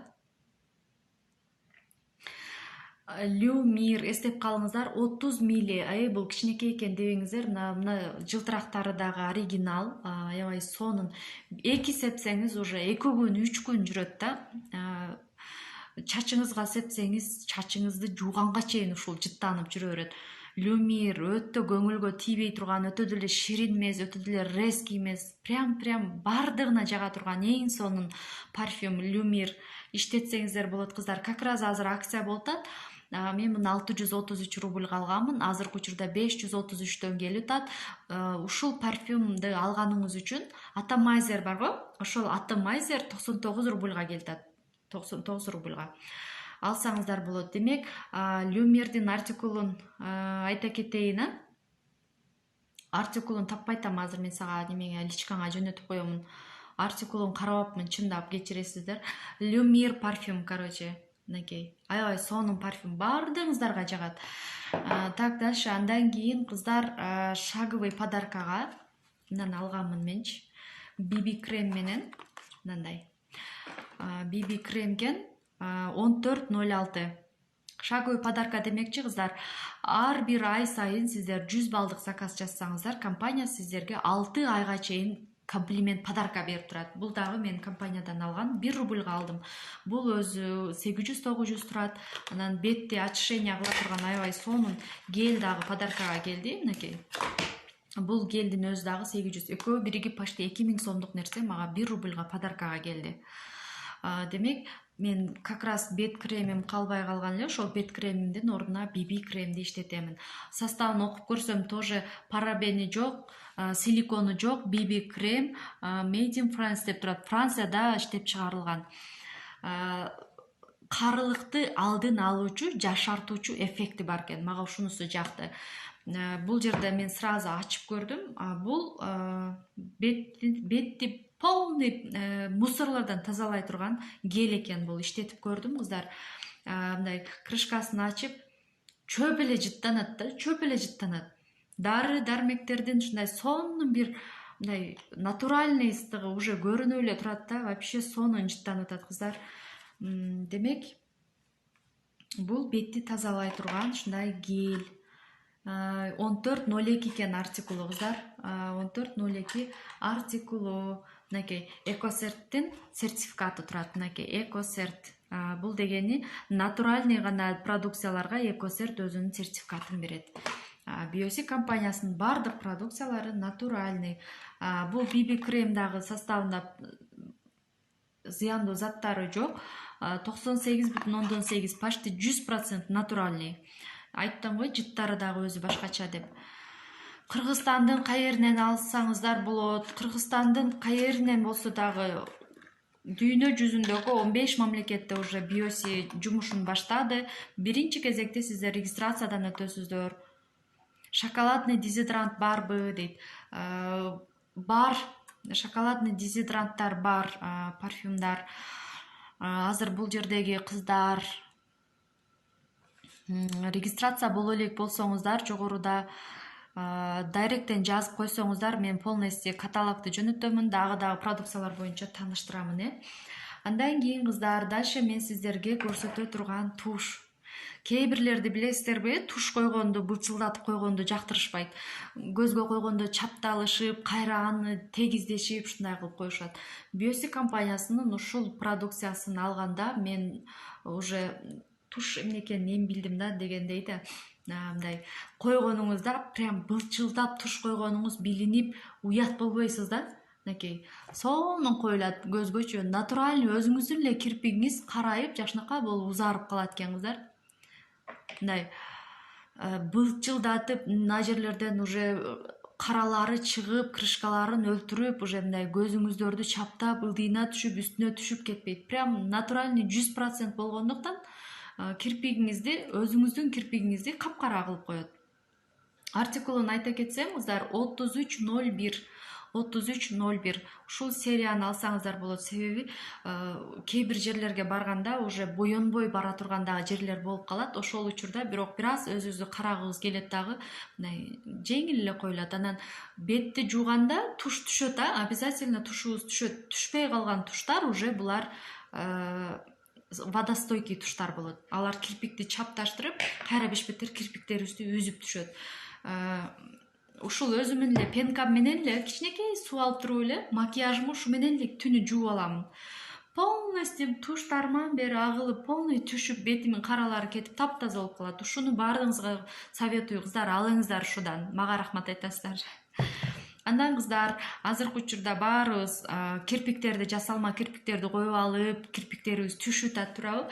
Люмир, эстеп калыңыздар, 30 мили. Бул кичинекей экен дебеңиздер, мына жылтырактары дагы оригинал, аябай сонун. 2 сепсеңиз уже 2 күн, 3 күн жүрөт да. Чачыңызга сепсеңиз, чачыңызды жууганга чейин ушул жыттанып жүрө берет. Люмир өтө көңүлгө тийбей турган, өтө деле ширин эмес, өтө деле резкий эмес, прям бардыгына жага турган эң сонун парфюм Люмир. Иштетсеңиздер болот кыздар. Как раз азыр акция болуп атат. Мен муну 633 рубльга алганмын. Азыркы учурда 533 келип атат. Ушул парфюмду алганыңыз үчүн Атомайзер барго? Ошол Атомайзер 99 рубльга келип атат. 99 рубльга алсаңыздар болот. Демек, Люмирдин артикулун айта кетейин. Артикулун таппай атам, азыр мен сага немеге личкаңа жөнөтүп коемун. Артикулун карабапмын, чындап кечиресиздер. Люмир парфюм, мынакей. Аябай сонун парфюм, бардыгыңыздарга жагат. Так, дальше андан кийин кыздар шаговый подаркага мындан алганмын менчи. BB крем менен мындай. BB кремген 1406. Шаговый подарка демекчи кыздар, ар бир ай сайын сиздер 100 балдык заказ жазсаңыздар, компания сиздерге 6 айга чейин комплимент подарка берип турат. Бул дагы мен компаниядан алган, 1 рубльга алдым. Бул өзү 800-900 турат. Анан бетти очищение кыла турган аябай сонун гель дагы подаркага келди, мынакей. Бул гелдин өзү дагы 800. Экөө бириги почти 2000 сомдук нерсе мага 1 рубльга подаркага келди. Демек, мен как раз бет кремим калбай калган эле, ошол бет кремимдин ордуна BB кремди иштетемин. Составын окуп көрсөм тоже парабени жок, силикону жок, BB крем Made in France деп турат. Францияда иштеп чыгарылган. Карылыкты алдын алуучу, жашартуучу эффекти бар экен. Мага ушунусу жакты. Бул жерде мен сразу ачып көрдүм. Бул бетти полный мусорлордон тазалай турган гель экен. Бул иштетип көрдүм кыздар. Мындай крышкасын ачып, чөп эле жыттанат да, чөп эле жыттанат. Дары дармектердин ушундай сонун бир мындай натуральный ыстыгы уже көрүнүп эле турат да, вообще сонун жыттанып атат кыздар. Демек, бул бетти тазалай турган ушундай гель. 1402 экен артикулу кыздар. 1402 артикулу. Мынакей Экосерттин сертификаты турат. Мынакей Экосерт. Бул дегени натуральный гана продукцияларга Экосерт өзүнүн сертификатын берет. Биоси компаниясынын бардык продукциялары натуральный. Бул BB крем дагы составында зыяндуу заттары жок. 98,8, почти 100% натуральный. Айттым ғой, жыттары дагы өзү башкача деп. Кыргызстандын кайеринен алсаңыздар болот. Кыргызстандын кайеринен болсо дагы дүйнө жүзүндөгү 15 мамлекетте уже биоси жумушун баштады. Биринчи кезекте сиздер регистрациядан өтөсүздөр. Шоколадный дезодорант барбы дейт. Бар, шоколадный дезодоранттар бар, парфюмдар. Азыр бул жердеги кыздар регистрация боло элек болсоңуздар, жогоруда дайректтен жазып койсоңуздар, мен полностью каталогду жөнөтөмүн, дагы продукциялар боюнча тааныштырам. Андан кийин кыздар, дальше мен сиздерге көрсөтө турган туш. Кээ бирлерди билесиздерби, туш койгонду, былчылдатып койгонду жактырышпайт. Көзгө койгондо чапталышып, кайра аны тегиздешип, ушундай кылып коюшат. Биоси компаниясынын ушул продукциясын алганда мен уже туш эмне экенин эми билдим да, дегендей да. Мындай койгонуңузда прям былчылдап туш койгонуңуз билинип, уят болбойсуз да. Мынакей сонун коюлат көзгөчө, натуральный өзүңүздүн эле кирпигиңиз карайып, жакшынакай болуп узарып калат экен кыздар. Мындай былчылдатып, мына жерлерден уже каралары чыгып, крышкаларын өлтүрүп, уже мындай көзүңүздөрдү чаптап, ылдыйна түшүп, үстүнө түшүп кетпейт. Прям натуральный 100% болгондуктан кирпигиңизди, өзүңүздүн кирпигиңизди капкара кылып коет. Артикулун айта кетсем, кыздар, 3301. Ушул серияны алсаңыздар болот. Себеби кээ бир жерлерге барганда уже боенбой бара турган дагы жерлер болуп калат. Ошол учурда бирок бир аз өзүңүздү карагыңыз келет дагы, мындай жеңил эле коюлат. Анан бетти жууганда туш түшөт, обязательно тушуңуз түшөт. Түшпөй калган туштар уже булар водостойкий туштар болот. Алар кирпикти чапташтырып, кайра бешпеттер кирпиктерибизди үзүп түшөт. Ушул өзүмдүн эле пенкам менен эле кичинекей суу алып туруп эле макияжымды ушу менен эле түнү жууп алам. Полностью туштарыман бери агылып, полный түшүп, бетимин каралары кетип таптаза болуп калат. Ушуну баарыңызга советую, кыздар, алыңыздар ушудан. Мага рахмат айтасыздар. Андан кыздар, азыркы учурда баарыбыз кирпиктерди, жасалма кирпиктерди коюп алып, кирпиктерибиз түшүп турабы?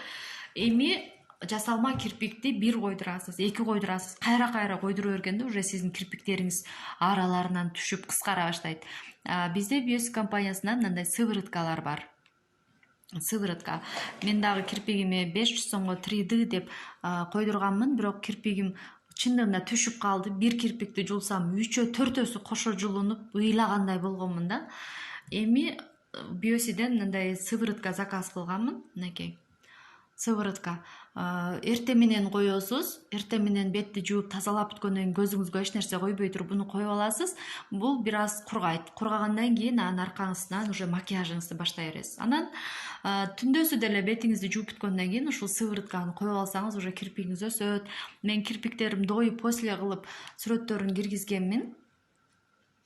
Эми жасалма кирпикти бир койдурасыз, эки койдурасыз, кайра койдура бергенде уже сиздин кирпиктериңиз араларынан түшүп кыскара баштайт. Бизде Biosy компаниясынан мындай сывороткалар бар. Сыворотка. Мен дагы кирпигиме 500 сомго 3D деп койдурганмын, бирок кирпигим чындыгында түшүп калды. Бир кирпикти жулсам 3-4 кошо жулунуп, ыйлагандай болгонмун да. Эми Biosy'ден мындай сыворотка заказ кылганмын, мынакей. Сыворотка. Эртең менен коесуз, эртең менен бетти жууп тазалап бүткөндөн кийин көзүңүзгө эч нерсе койбой туруп буну коюп аласыз. Бул бир аз кургайт. Кургагандан кийин анын аркаңыздан уже макияжыңызды баштай бересиз. Анан түндөсү деле бетиңизди жууп бүткөндөн кийин ушул сыворотканы коюп алсаңыз уже кирпигиңиз өсөт. Мен кирпиктерим до и после кылып сүрөттөрүн киргизгенмин.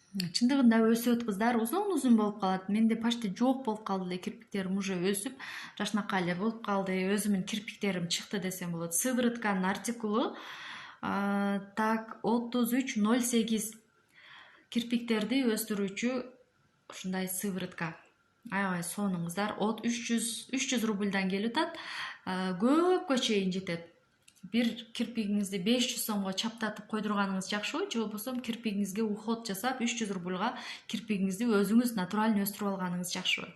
Чындыгында өсөт кыздар, узун болуп калат. Менде почти жок болуп калды эле, кирпиктерим уже өсүп, жашнакай эле болуп калды. Өзүмдүн кирпиктерим чыкты десем болот. Сыворотканын артикулу так 3308 кирпиктерди өстүрүүчү ушундай сыворотка. Аябай сонун кыздар, 300 рубльдан келип атат. Көпкө чейин жетет. Бир кирпигиңизди 500 сомго чаптатып койдурганыңыз жакшыбы, же болбосо кирпигиңизге уход жасап 300 рубльга кирпигиңизди өзүңүз натуральный өстүрүп алганыңыз жакшыбы.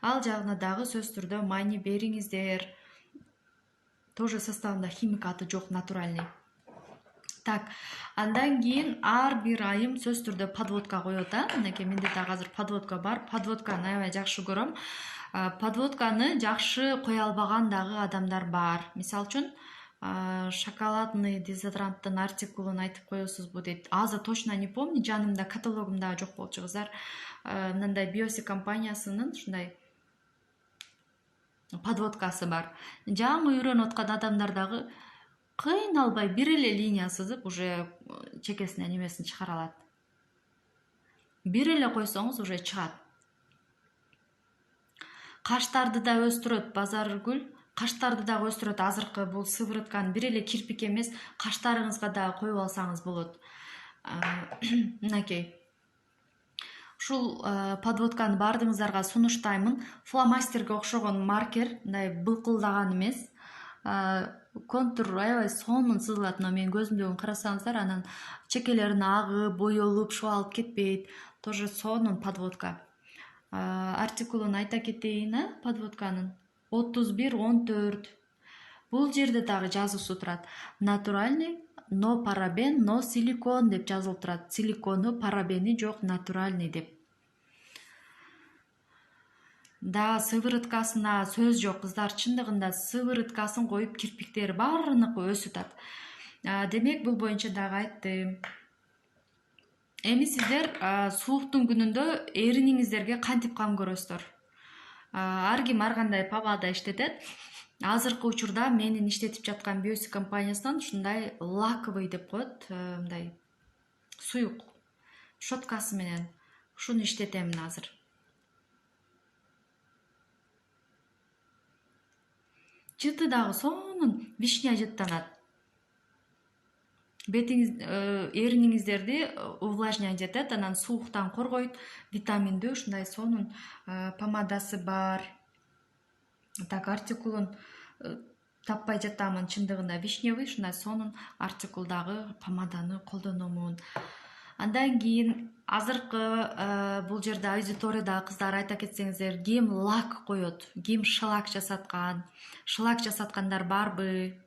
Ал жагына дагы сөзсүз түрдө майни бериңиздер. Тоже составында химикаты жок, натуральный. Так, андан кийин ар бир айым сөзсүз түрдө подводка коет, мынакей менде дагы азыр подводка бар. Подводканы аябай жакшы көрөм. Подводканы жакшы кое албаган дагы адамдар бар. Мисалы үчүн шоколадный дезодоранттын артикулун айтып коесузбу дейт. Азыр точно не помню, жанымда каталогумда жок болчу кыздар. Мындай Biosy компаниясынын ушундай подводкасы бар. Жаңы үйрөнүп аткан адамдар дагы кыйналбай бир эле линия сызып уже чекесинен немесин чыгара алат. Бир эле койсоңуз уже чыгат. Каштарды да өстүрөт Базаргүл. Каштарды дагы өстүрөт. Азыркы бул сыворотканы бир эле кирпик эмес, каштарыңызга да коюп алсаңыз болот. Мынакей. Ушул подводканы бардыгыңыздарга сунуштаймын. Фломастерге окшогон маркер, мындай былкылдаган эмес. Контур аябай сонун сызылат, но менин көзүмдөгүн карасаңыздар, анан чекелерине агып, боелуп, шоалып кетпейт. Тоже сонун подводка. Артикулун айта кетейин, подводканын 31-14. Бул жерде дагы жазуусу турат. Натуральный, но парабен, но силикон деп жазылып турат. Силикону, парабени жок, натуральный деп. Да, сывороткасына сөз жок кыздар, чындыгында сывороткасын коюп кирпиктери баарыныгы өсүп атат. Демек бул боюнча дагы айттым. Эми сиздер сууктун күнүндө эриниңиздерге кантип кам көрөсүздөр? Ар ким ар кандай помада иштетет. Азыркы учурда менин иштетип жаткан Biosy компаниясынан ушундай лаковый деп коет, мындай суюк щеткасы менен ушуну иштетемин азыр. Жыты дагы сонун вишня жыттанат. Бетиңиз, эриниңиздерди увлажнять этет, анан сууктан коргойт, витаминдүү ушундай сонун помадасы бар. Так, артикулун таппай жатамын, чындыгында вишневый ушундай сонун артикулдагы помаданы колдономун. Андан кийин азыркы бул жерде аудиторияда кыздар айта кетсеңиздер, ким лак коет, ким шлак жасаткан, шлак жасаткандар барбы?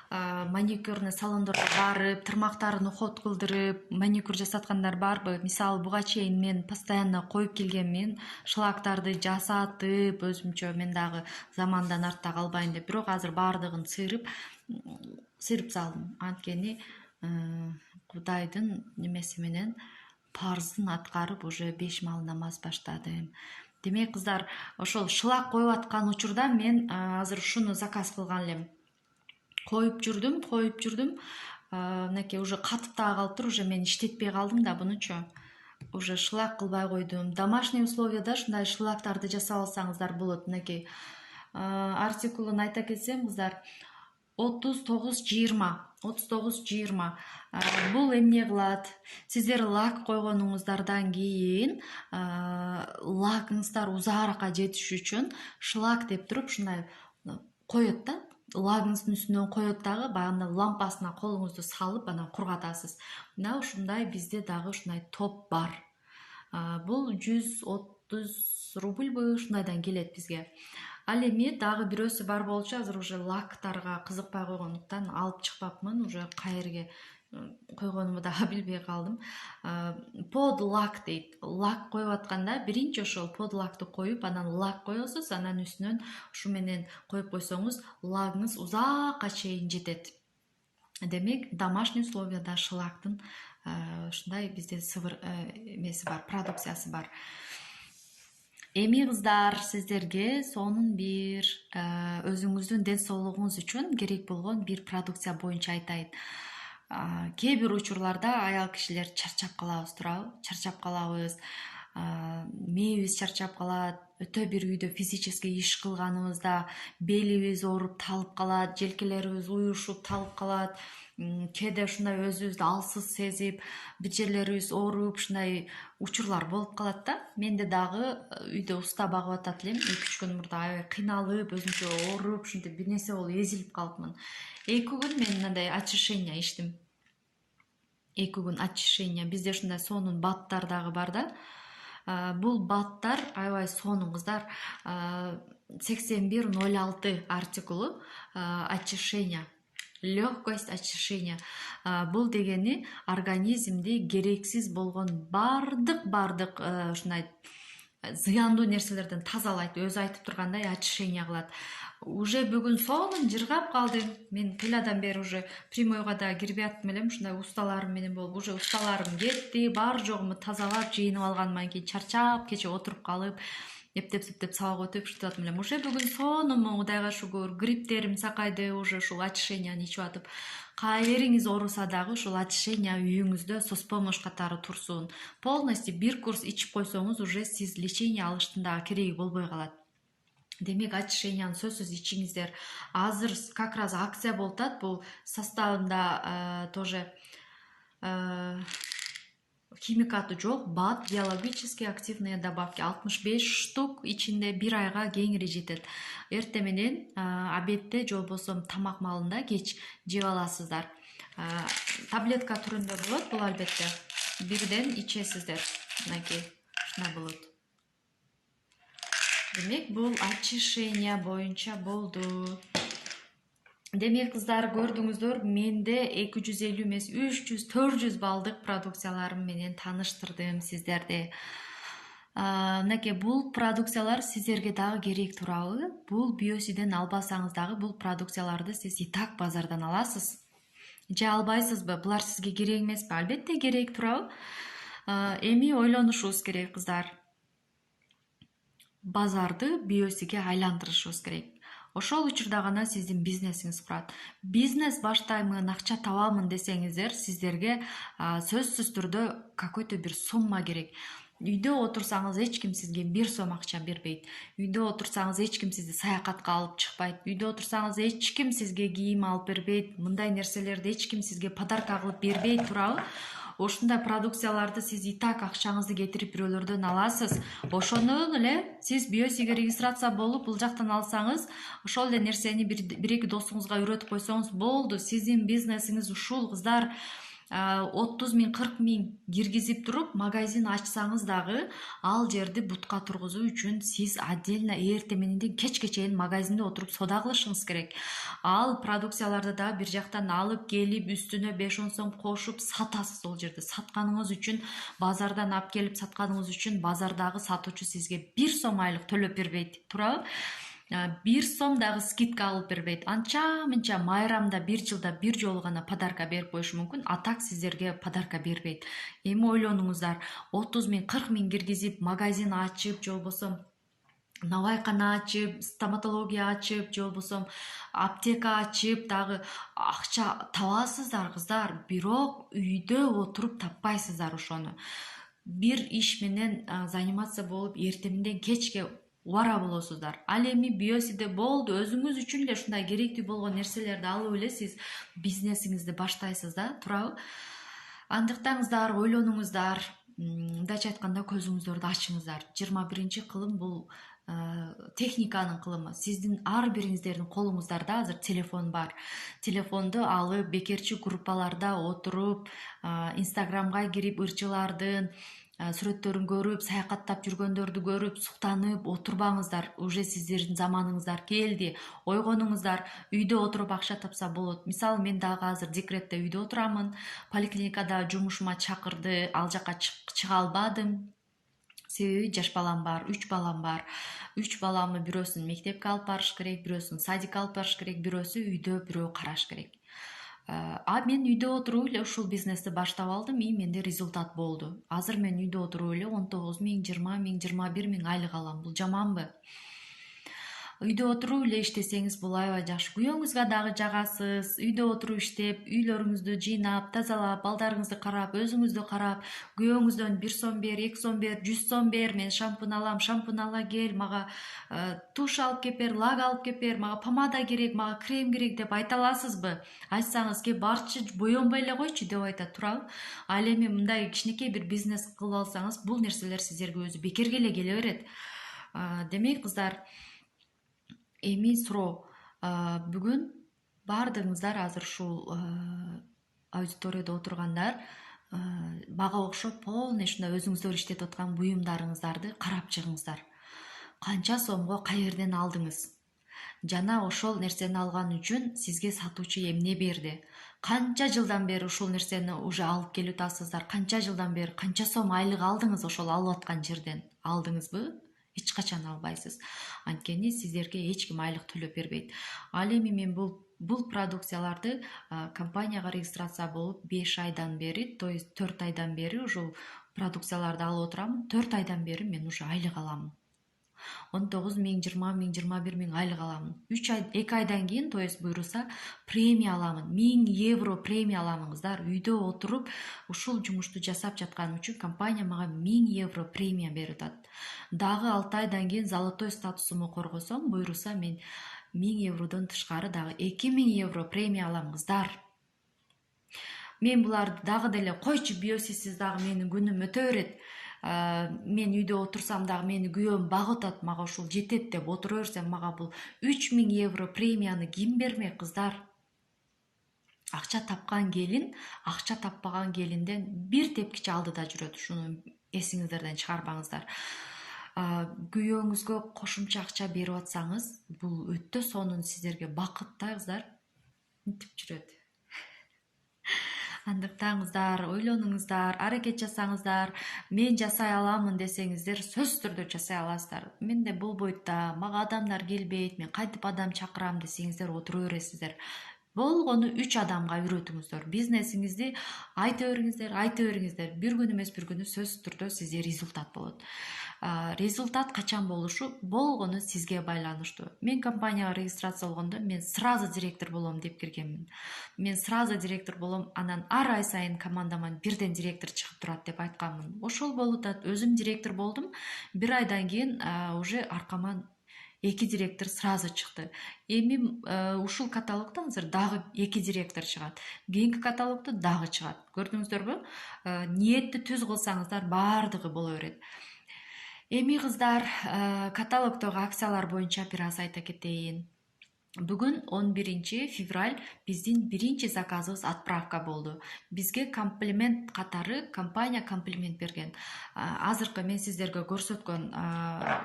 Маникюрный салондорго барып, тырмактарын уход кылдырып, маникюр жасаткандар барбы? Мисалы, буга чейин мен постоянно коюп келгенмин, шлактарды жасатып, өзүмчө мен дагы замандан артта калбайын деп, бирок азыр баардыгын сыйрып салдым. Анткени Кудайдын немеси менен парзын аткарып, уже 5 мал намаз баштадым. Демек кыздар, ошол шлак коюп аткан учурда мен азыр ушуну заказ кылган элем. Коюп жүрдүм. Мынакей уже катып дагы калыптыр, уже мен иштетпей калдым да бунучу. Уже шлак кылбай койдум. Домашний условияда ушундай шлактарды жасап алсаңыздар болот. Мынакей артикулун айта кетсем кыздар, 39-20 бул эмне кылат? Сиздер лак койгонуңуздардан кийин лагыңыздар узааракка жетиш үчүн шлак деп туруп ушундай коет да, лагыңыздын үстүнөн коет дагы, баягы лампасына колуңузду салып анан кургатасыз. Мына ушундай бизде дагы ушундай топ бар. Бул 130 рубльбы ушундайдан келет бизге. Ал эми дагы бирөөсү бар болчу, азыр уже лактарга кызыкпай койгондуктан алып чыкпапмын, уже каерге койгонумду дагы билбей калдым. Под лак дейт. Лак коюп атканда биринчи ошол под лакты коюп, анан лак коесуз, анан үстүнөн ушу менен коюп койсоңуз лагыңыз узакка чейин жетет. Демек, домашний условияда шлактын ушундай бизде эмеси бар, продукциясы бар. Эми кыздар, сиздерге сонун бир өзүңүздүн ден соолугуңуз үчүн керек болгон бир продукция боюнча айтайын. Кээ бир учурларда аял кишилер чарчап калабыз, туурабы? Чарчап калабыз, мээбиз чарчап калат, өтө бир үйдө физический иш кылганыбызда белибиз ооруп талып калат, желкелерибиз уюшуп талып калат. Кээде ушундай өзүбүздү алсыз сезип, бир жерлерибиз ооруп, ушундай учурлар болуп калат да. Менде дагы үйдө уста багып атат элем. 2-3 күн мурда аябай кыйналып, өзүмчө ооруп, ушинтип бир нерсе болуп эзилип калыпмын. 2 күн мен мындай очищение иштим. 2 күн очищение. Бизде ушундай сонун баттар дагы бар да. Бул баттар аябай сонун кыздар. 8106 артикулу очищение. Легкость очищения. Бул дегени организмди керексиз болгон бардык ушундай зыяндуу нерселерден тазалайт. Өзү айтып тургандай очищение кылат. Уже бүгүн сонун жыргап калдым. Мен кыйладан бери уже прямойго да кирбей аттым элем, ушундай усталарым менен болуп, уже усталарым кетти, бар жогуму тазалап, жыйынып алгандан кийин чарчап, кече отуруп калып, эптеп сабак өтүп ушинтип атам элем. Уже бүгүн сонунмун, Кудайга шүгүр. Грипптерим сакайды, уже ушул очищенияны ичип атып. Кайериңиз ооруса дагы ушул очищение үйүңүздө соцпомощь катары турсун. Полностью бир курс ичип койсоңуз, уже сиз лечение алыштын дагы кереги болбой калат. Демек, очищенияны сөзсүз ичиңиздер. Азыр как раз акция болуп атат. Бул составында тоже химикаты жок, бат, биологически активные добавки 65 штук, ичинде 1 айга кеңири жетет. Эртең менен обедте же болбосо тамак маалында кеч жеп аласыздар. Таблетка түрүндө болот бул, албетте. Бирден ичесиздер. Мынакей, ушундай болот. Демек, бул очищение боюнча болду. Демек, кыздар, көрдүңүздөр, менде 250 эмес 300-400 балдык продукцияларым менен тааныштырдым сиздерди. Мынакей, бул продукциялар сиздерге дагы керек, туурабы? Бул биосиден албасаңыз дагы бул продукцияларды сиз и так базардан аласыз. Же албайсызбы? Булар сизге керек эмеспи? Албетте керек, туурабы? Эми ойлонушубуз керек, кыздар. Базарды биосиге айландырышыбыз керек. Ошол учурда гана сиздин бизнесиңиз курат. Бизнес баштаймын, акча табамын десеңиздер, сиздерге сөзсүз түрдө какой-то бир сумма керек. Үйдө отурсаңыз эч ким сизге 1 сом акча бербейт. Үйдө отурсаңыз эч ким сизди саякатка алып чыкпайт. Үйдө отурсаңыз эч ким сизге кийим алып бербейт. Мындай нерселерди эч ким сизге подарка кылып бербейт, туурабы? Ушундай продукцияларды сиз и так акчаңызды кетирип бирөөлөрдөн аласыз. Ошондон эле сиз биосиге регистрация болуп бул жактан алсаңыз, ошол эле нерсени бир-эки досуңузга үйрөтүп койсоңуз болду. Сиздин бизнесиңиз ушул, кыздар. 30 000, 40 000 киргизип туруп магазин ачсаңыз дагы, ал жерди бутка тургузуу үчүн сиз отдельно эртең мененден кечке чейин магазинде отуруп соода кылышыңыз керек. Ал продукцияларды да бир жактан алып келип, үстүнө 5-10 сом кошуп сатасыз ол жерде. Сатканыңыз үчүн, базардан алып келип сатканыңыз үчүн базардагы сатуучу сизге 1 сом айлык төлөп бербейт, туурабы? 1 сом дагы скидка алып бербейт. Анча-мынча майрамда 1 жылда 1 жолу гана подарка берип коюшу мүмкүн, а так сиздерге подарка бербейт. Эми ойлонуңуздар, 30 000, 40 000 киргизип магазин ачып, же болбосо набайкана ачып, стоматология ачып, же болбосо аптека ачып дагы акча табасыздар кыздар, бирок үйдө отуруп таппайсыздар ошону. Бир иш менен заниматься болуп эртеминден кечке убара болосуздар. Ал эми биосиде болду, өзүңүз үчүн эле ушундай керектүү болгон нерселерди алып эле сиз бизнесиңизди баштайсыз да, туурабы? Андыктан кыздар ойлонуңуздар, мындайча айтканда көзүңүздөрдү ачыңыздар. 21 кылым бул техниканын кылымы. Сиздин ар бириңиздердин колуңуздарда азыр телефон бар. Телефонду алып бекерчи группаларда отуруп, инстаграмга кирип ырчылардын сүрөттөрүн көрүп, саякаттап жүргөндөрдү көрүп, суктанып отурбаңыздар. Уже сиздердин заманыңыздар келди. Ойгонуңуздар, үйдө отуруп акча тапса болот. Мисалы, мен дагы азыр декретте үйдө отурамын. Поликлиникада жумушума чакырды, ал жака чыга албадым. Себеби жаш балам бар, 3 балам бар. 3 баламы бирөөсүн мектепке алып барыш керек, бирөөсүн садикке алып барыш керек, бирөөсү үйдө бирөө караш керек. Мен үйдө отуруп эле ушул бизнести баштап алдым, и менде результат болду. Азыр мен үйдө отуруп эле 19 миң, 20 миң, 21 миң айлык алам. Бул жаманбы? Үйдө отуруп эле иштесеңиз бул аябай жакшы. Күйөөңүзгө дагы жагасыз. Үйдө отуруп иштеп, үйлөрүңүздү жыйнап, тазалап, балдарыңызды карап, өзүңүздү карап, күйөөңүздөн 1 сом бер, 2 сом бер, 100 сом бер, мен шампунь алам, шампунь ала кел, мага туш алып кеп бер, лак алып кеп бер, мага помада керек, мага крем керек деп айта аласызбы? Айтсаңыз, кеп барчы боёнбой эле койчу деп айтат, туурабы? Ал эми мындай кичинекей бир бизнес кылып алсаңыз, бул нерселер сиздерге өзү бекерге эле келе берет. Демек кыздар, эми суроо, бүгүн баардыгыңыздар азыр ушул аудиторияда отургандар мага окшоп полный ушундай өзүңүздөр иштетип аткан буюмдарыңыздарды карап чыгыңыздар. Канча сомго каерден алдыңыз? Жана ошол нерсени алган үчүн сизге сатуучу эмне берди? Канча жылдан бери ушул нерсени уже алып келип атасыздар? Канча жылдан бери канча сом айлык алдыңыз ошол алып аткан жерден? Алдыңызбы? Эч качан албайсыз. Анткени сиздерге эч ким айлык төлөп бербейт. Ал эми мен бул продукцияларды компанияга регистрация болуп 5 айдан бери, то есть 4 айдан бери ушул продукцияларды алып отурамын. 4 айдан бери мен уже айлык аламын. 19 миң, 20 миң, 21 миң айлык аламын. 2 айдан кийин, то есть буйруса, премия аламын. 1000 евро премия аламын кыздар. Үйдө отуруп ушул жумушту жасап жатканым үчүн компания мага 1000 евро премия берип атат. Дагы 6 айдан кийин золотой статусумду коргосом, буйруса мен 1000 евродон тышкары дагы 2000 евро премия алам кыздар. Мен буларды дагы деле койчу, биосизсиз дагы менин күнүм өтө берет. Мен үйдө отурсам дагы мени күйөөм багып атат, мага ушул жетет деп отура берсем, мага бул 3000 евро премияны ким бермек кыздар? Акча тапкан келин, акча таппаган келинден бир тепкичи алдыда жүрөт. Ушуну эсиңиздерден чыгарбаңыздар. Күйөөңүзгө кошумча акча берип атсаңыз, бул өтө сонун сиздерге бакыт да кыздар. Мынтип жүрөт. Андыктан кыздар, ойлонуңуздар, аракет жасаңыздар. Мен жасай аламын десеңиздер, сөзсүз түрдө жасай аласыздар. Менде болбойт да, мага адамдар келбейт, мен кантип адам чакырам десеңиздер, отура бересиздер. Болгону 3 адамга үйрөтүңүздөр. Бизнесиңизди айта бериңиздер. Бир күн эмес, бир күнү сөзсүз түрдө сизде результат болот. Результат качан болушу болгону сизге байланыштуу. Мен компанияга регистрация болгондо мен сразу директор болом деп киргенмин. Мен сразу директор болом, анан ар ай сайын командаман бирден директор чыгып турат деп айтканмын. Ошол болуп атат. Өзүм директор болдум. 1 айдан кийин уже аркаман 2 директор сразу чыкты. Эми ушул каталогдо азыр дагы 2 директор чыгат. Кийинки каталогдо дагы чыгат. Көрдүңүздөрбү? Ниетти түз кылсаңыздар баардыгы боло берет. Эми кыздар, каталогдогу акциялар боюнча бир аз айта кетейин. Бүгүн 11 февраль биздин биринчи заказыбыз отправка болду. Бизге комплимент катары компания комплимент берген. Азыркы мен сиздерге көрсөткөн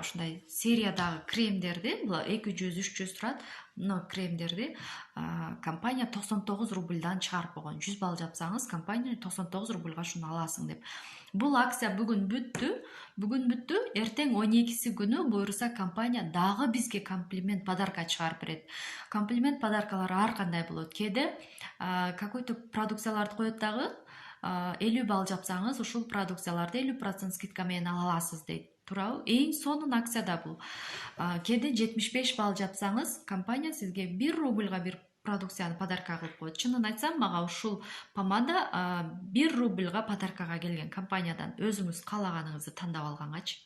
ушундай сериядагы кремдерди, бул 200-300 турат, но кремдерди компания 99 рубльдан чыгарып койгон. 100 балл жапсаңыз, компания 99 рубльга шуну аласың деп. Бул акция бүгүн бүттү. Эртең 12-си күнү буйруса компания дагы бизге комплимент подарка чыгарып берет. Комплимент подаркалар ар кандай болот. Кээде какой-то продукцияларды коет дагы, 50 балл жапсаңыз, ушул продукцияларды 50% скидка менен ала аласыз дейт. туурабы? Эң сонун акцияда бул. Кээде 75 балл жапсаңыз, компания сизге 1 рубльга бир продукцияны подарка кылып коет. Чынын айтсам, мага ушул помада 1 рубльга подаркага келген компаниядан, өзүңүз каалаганыңызды тандап алгангачы.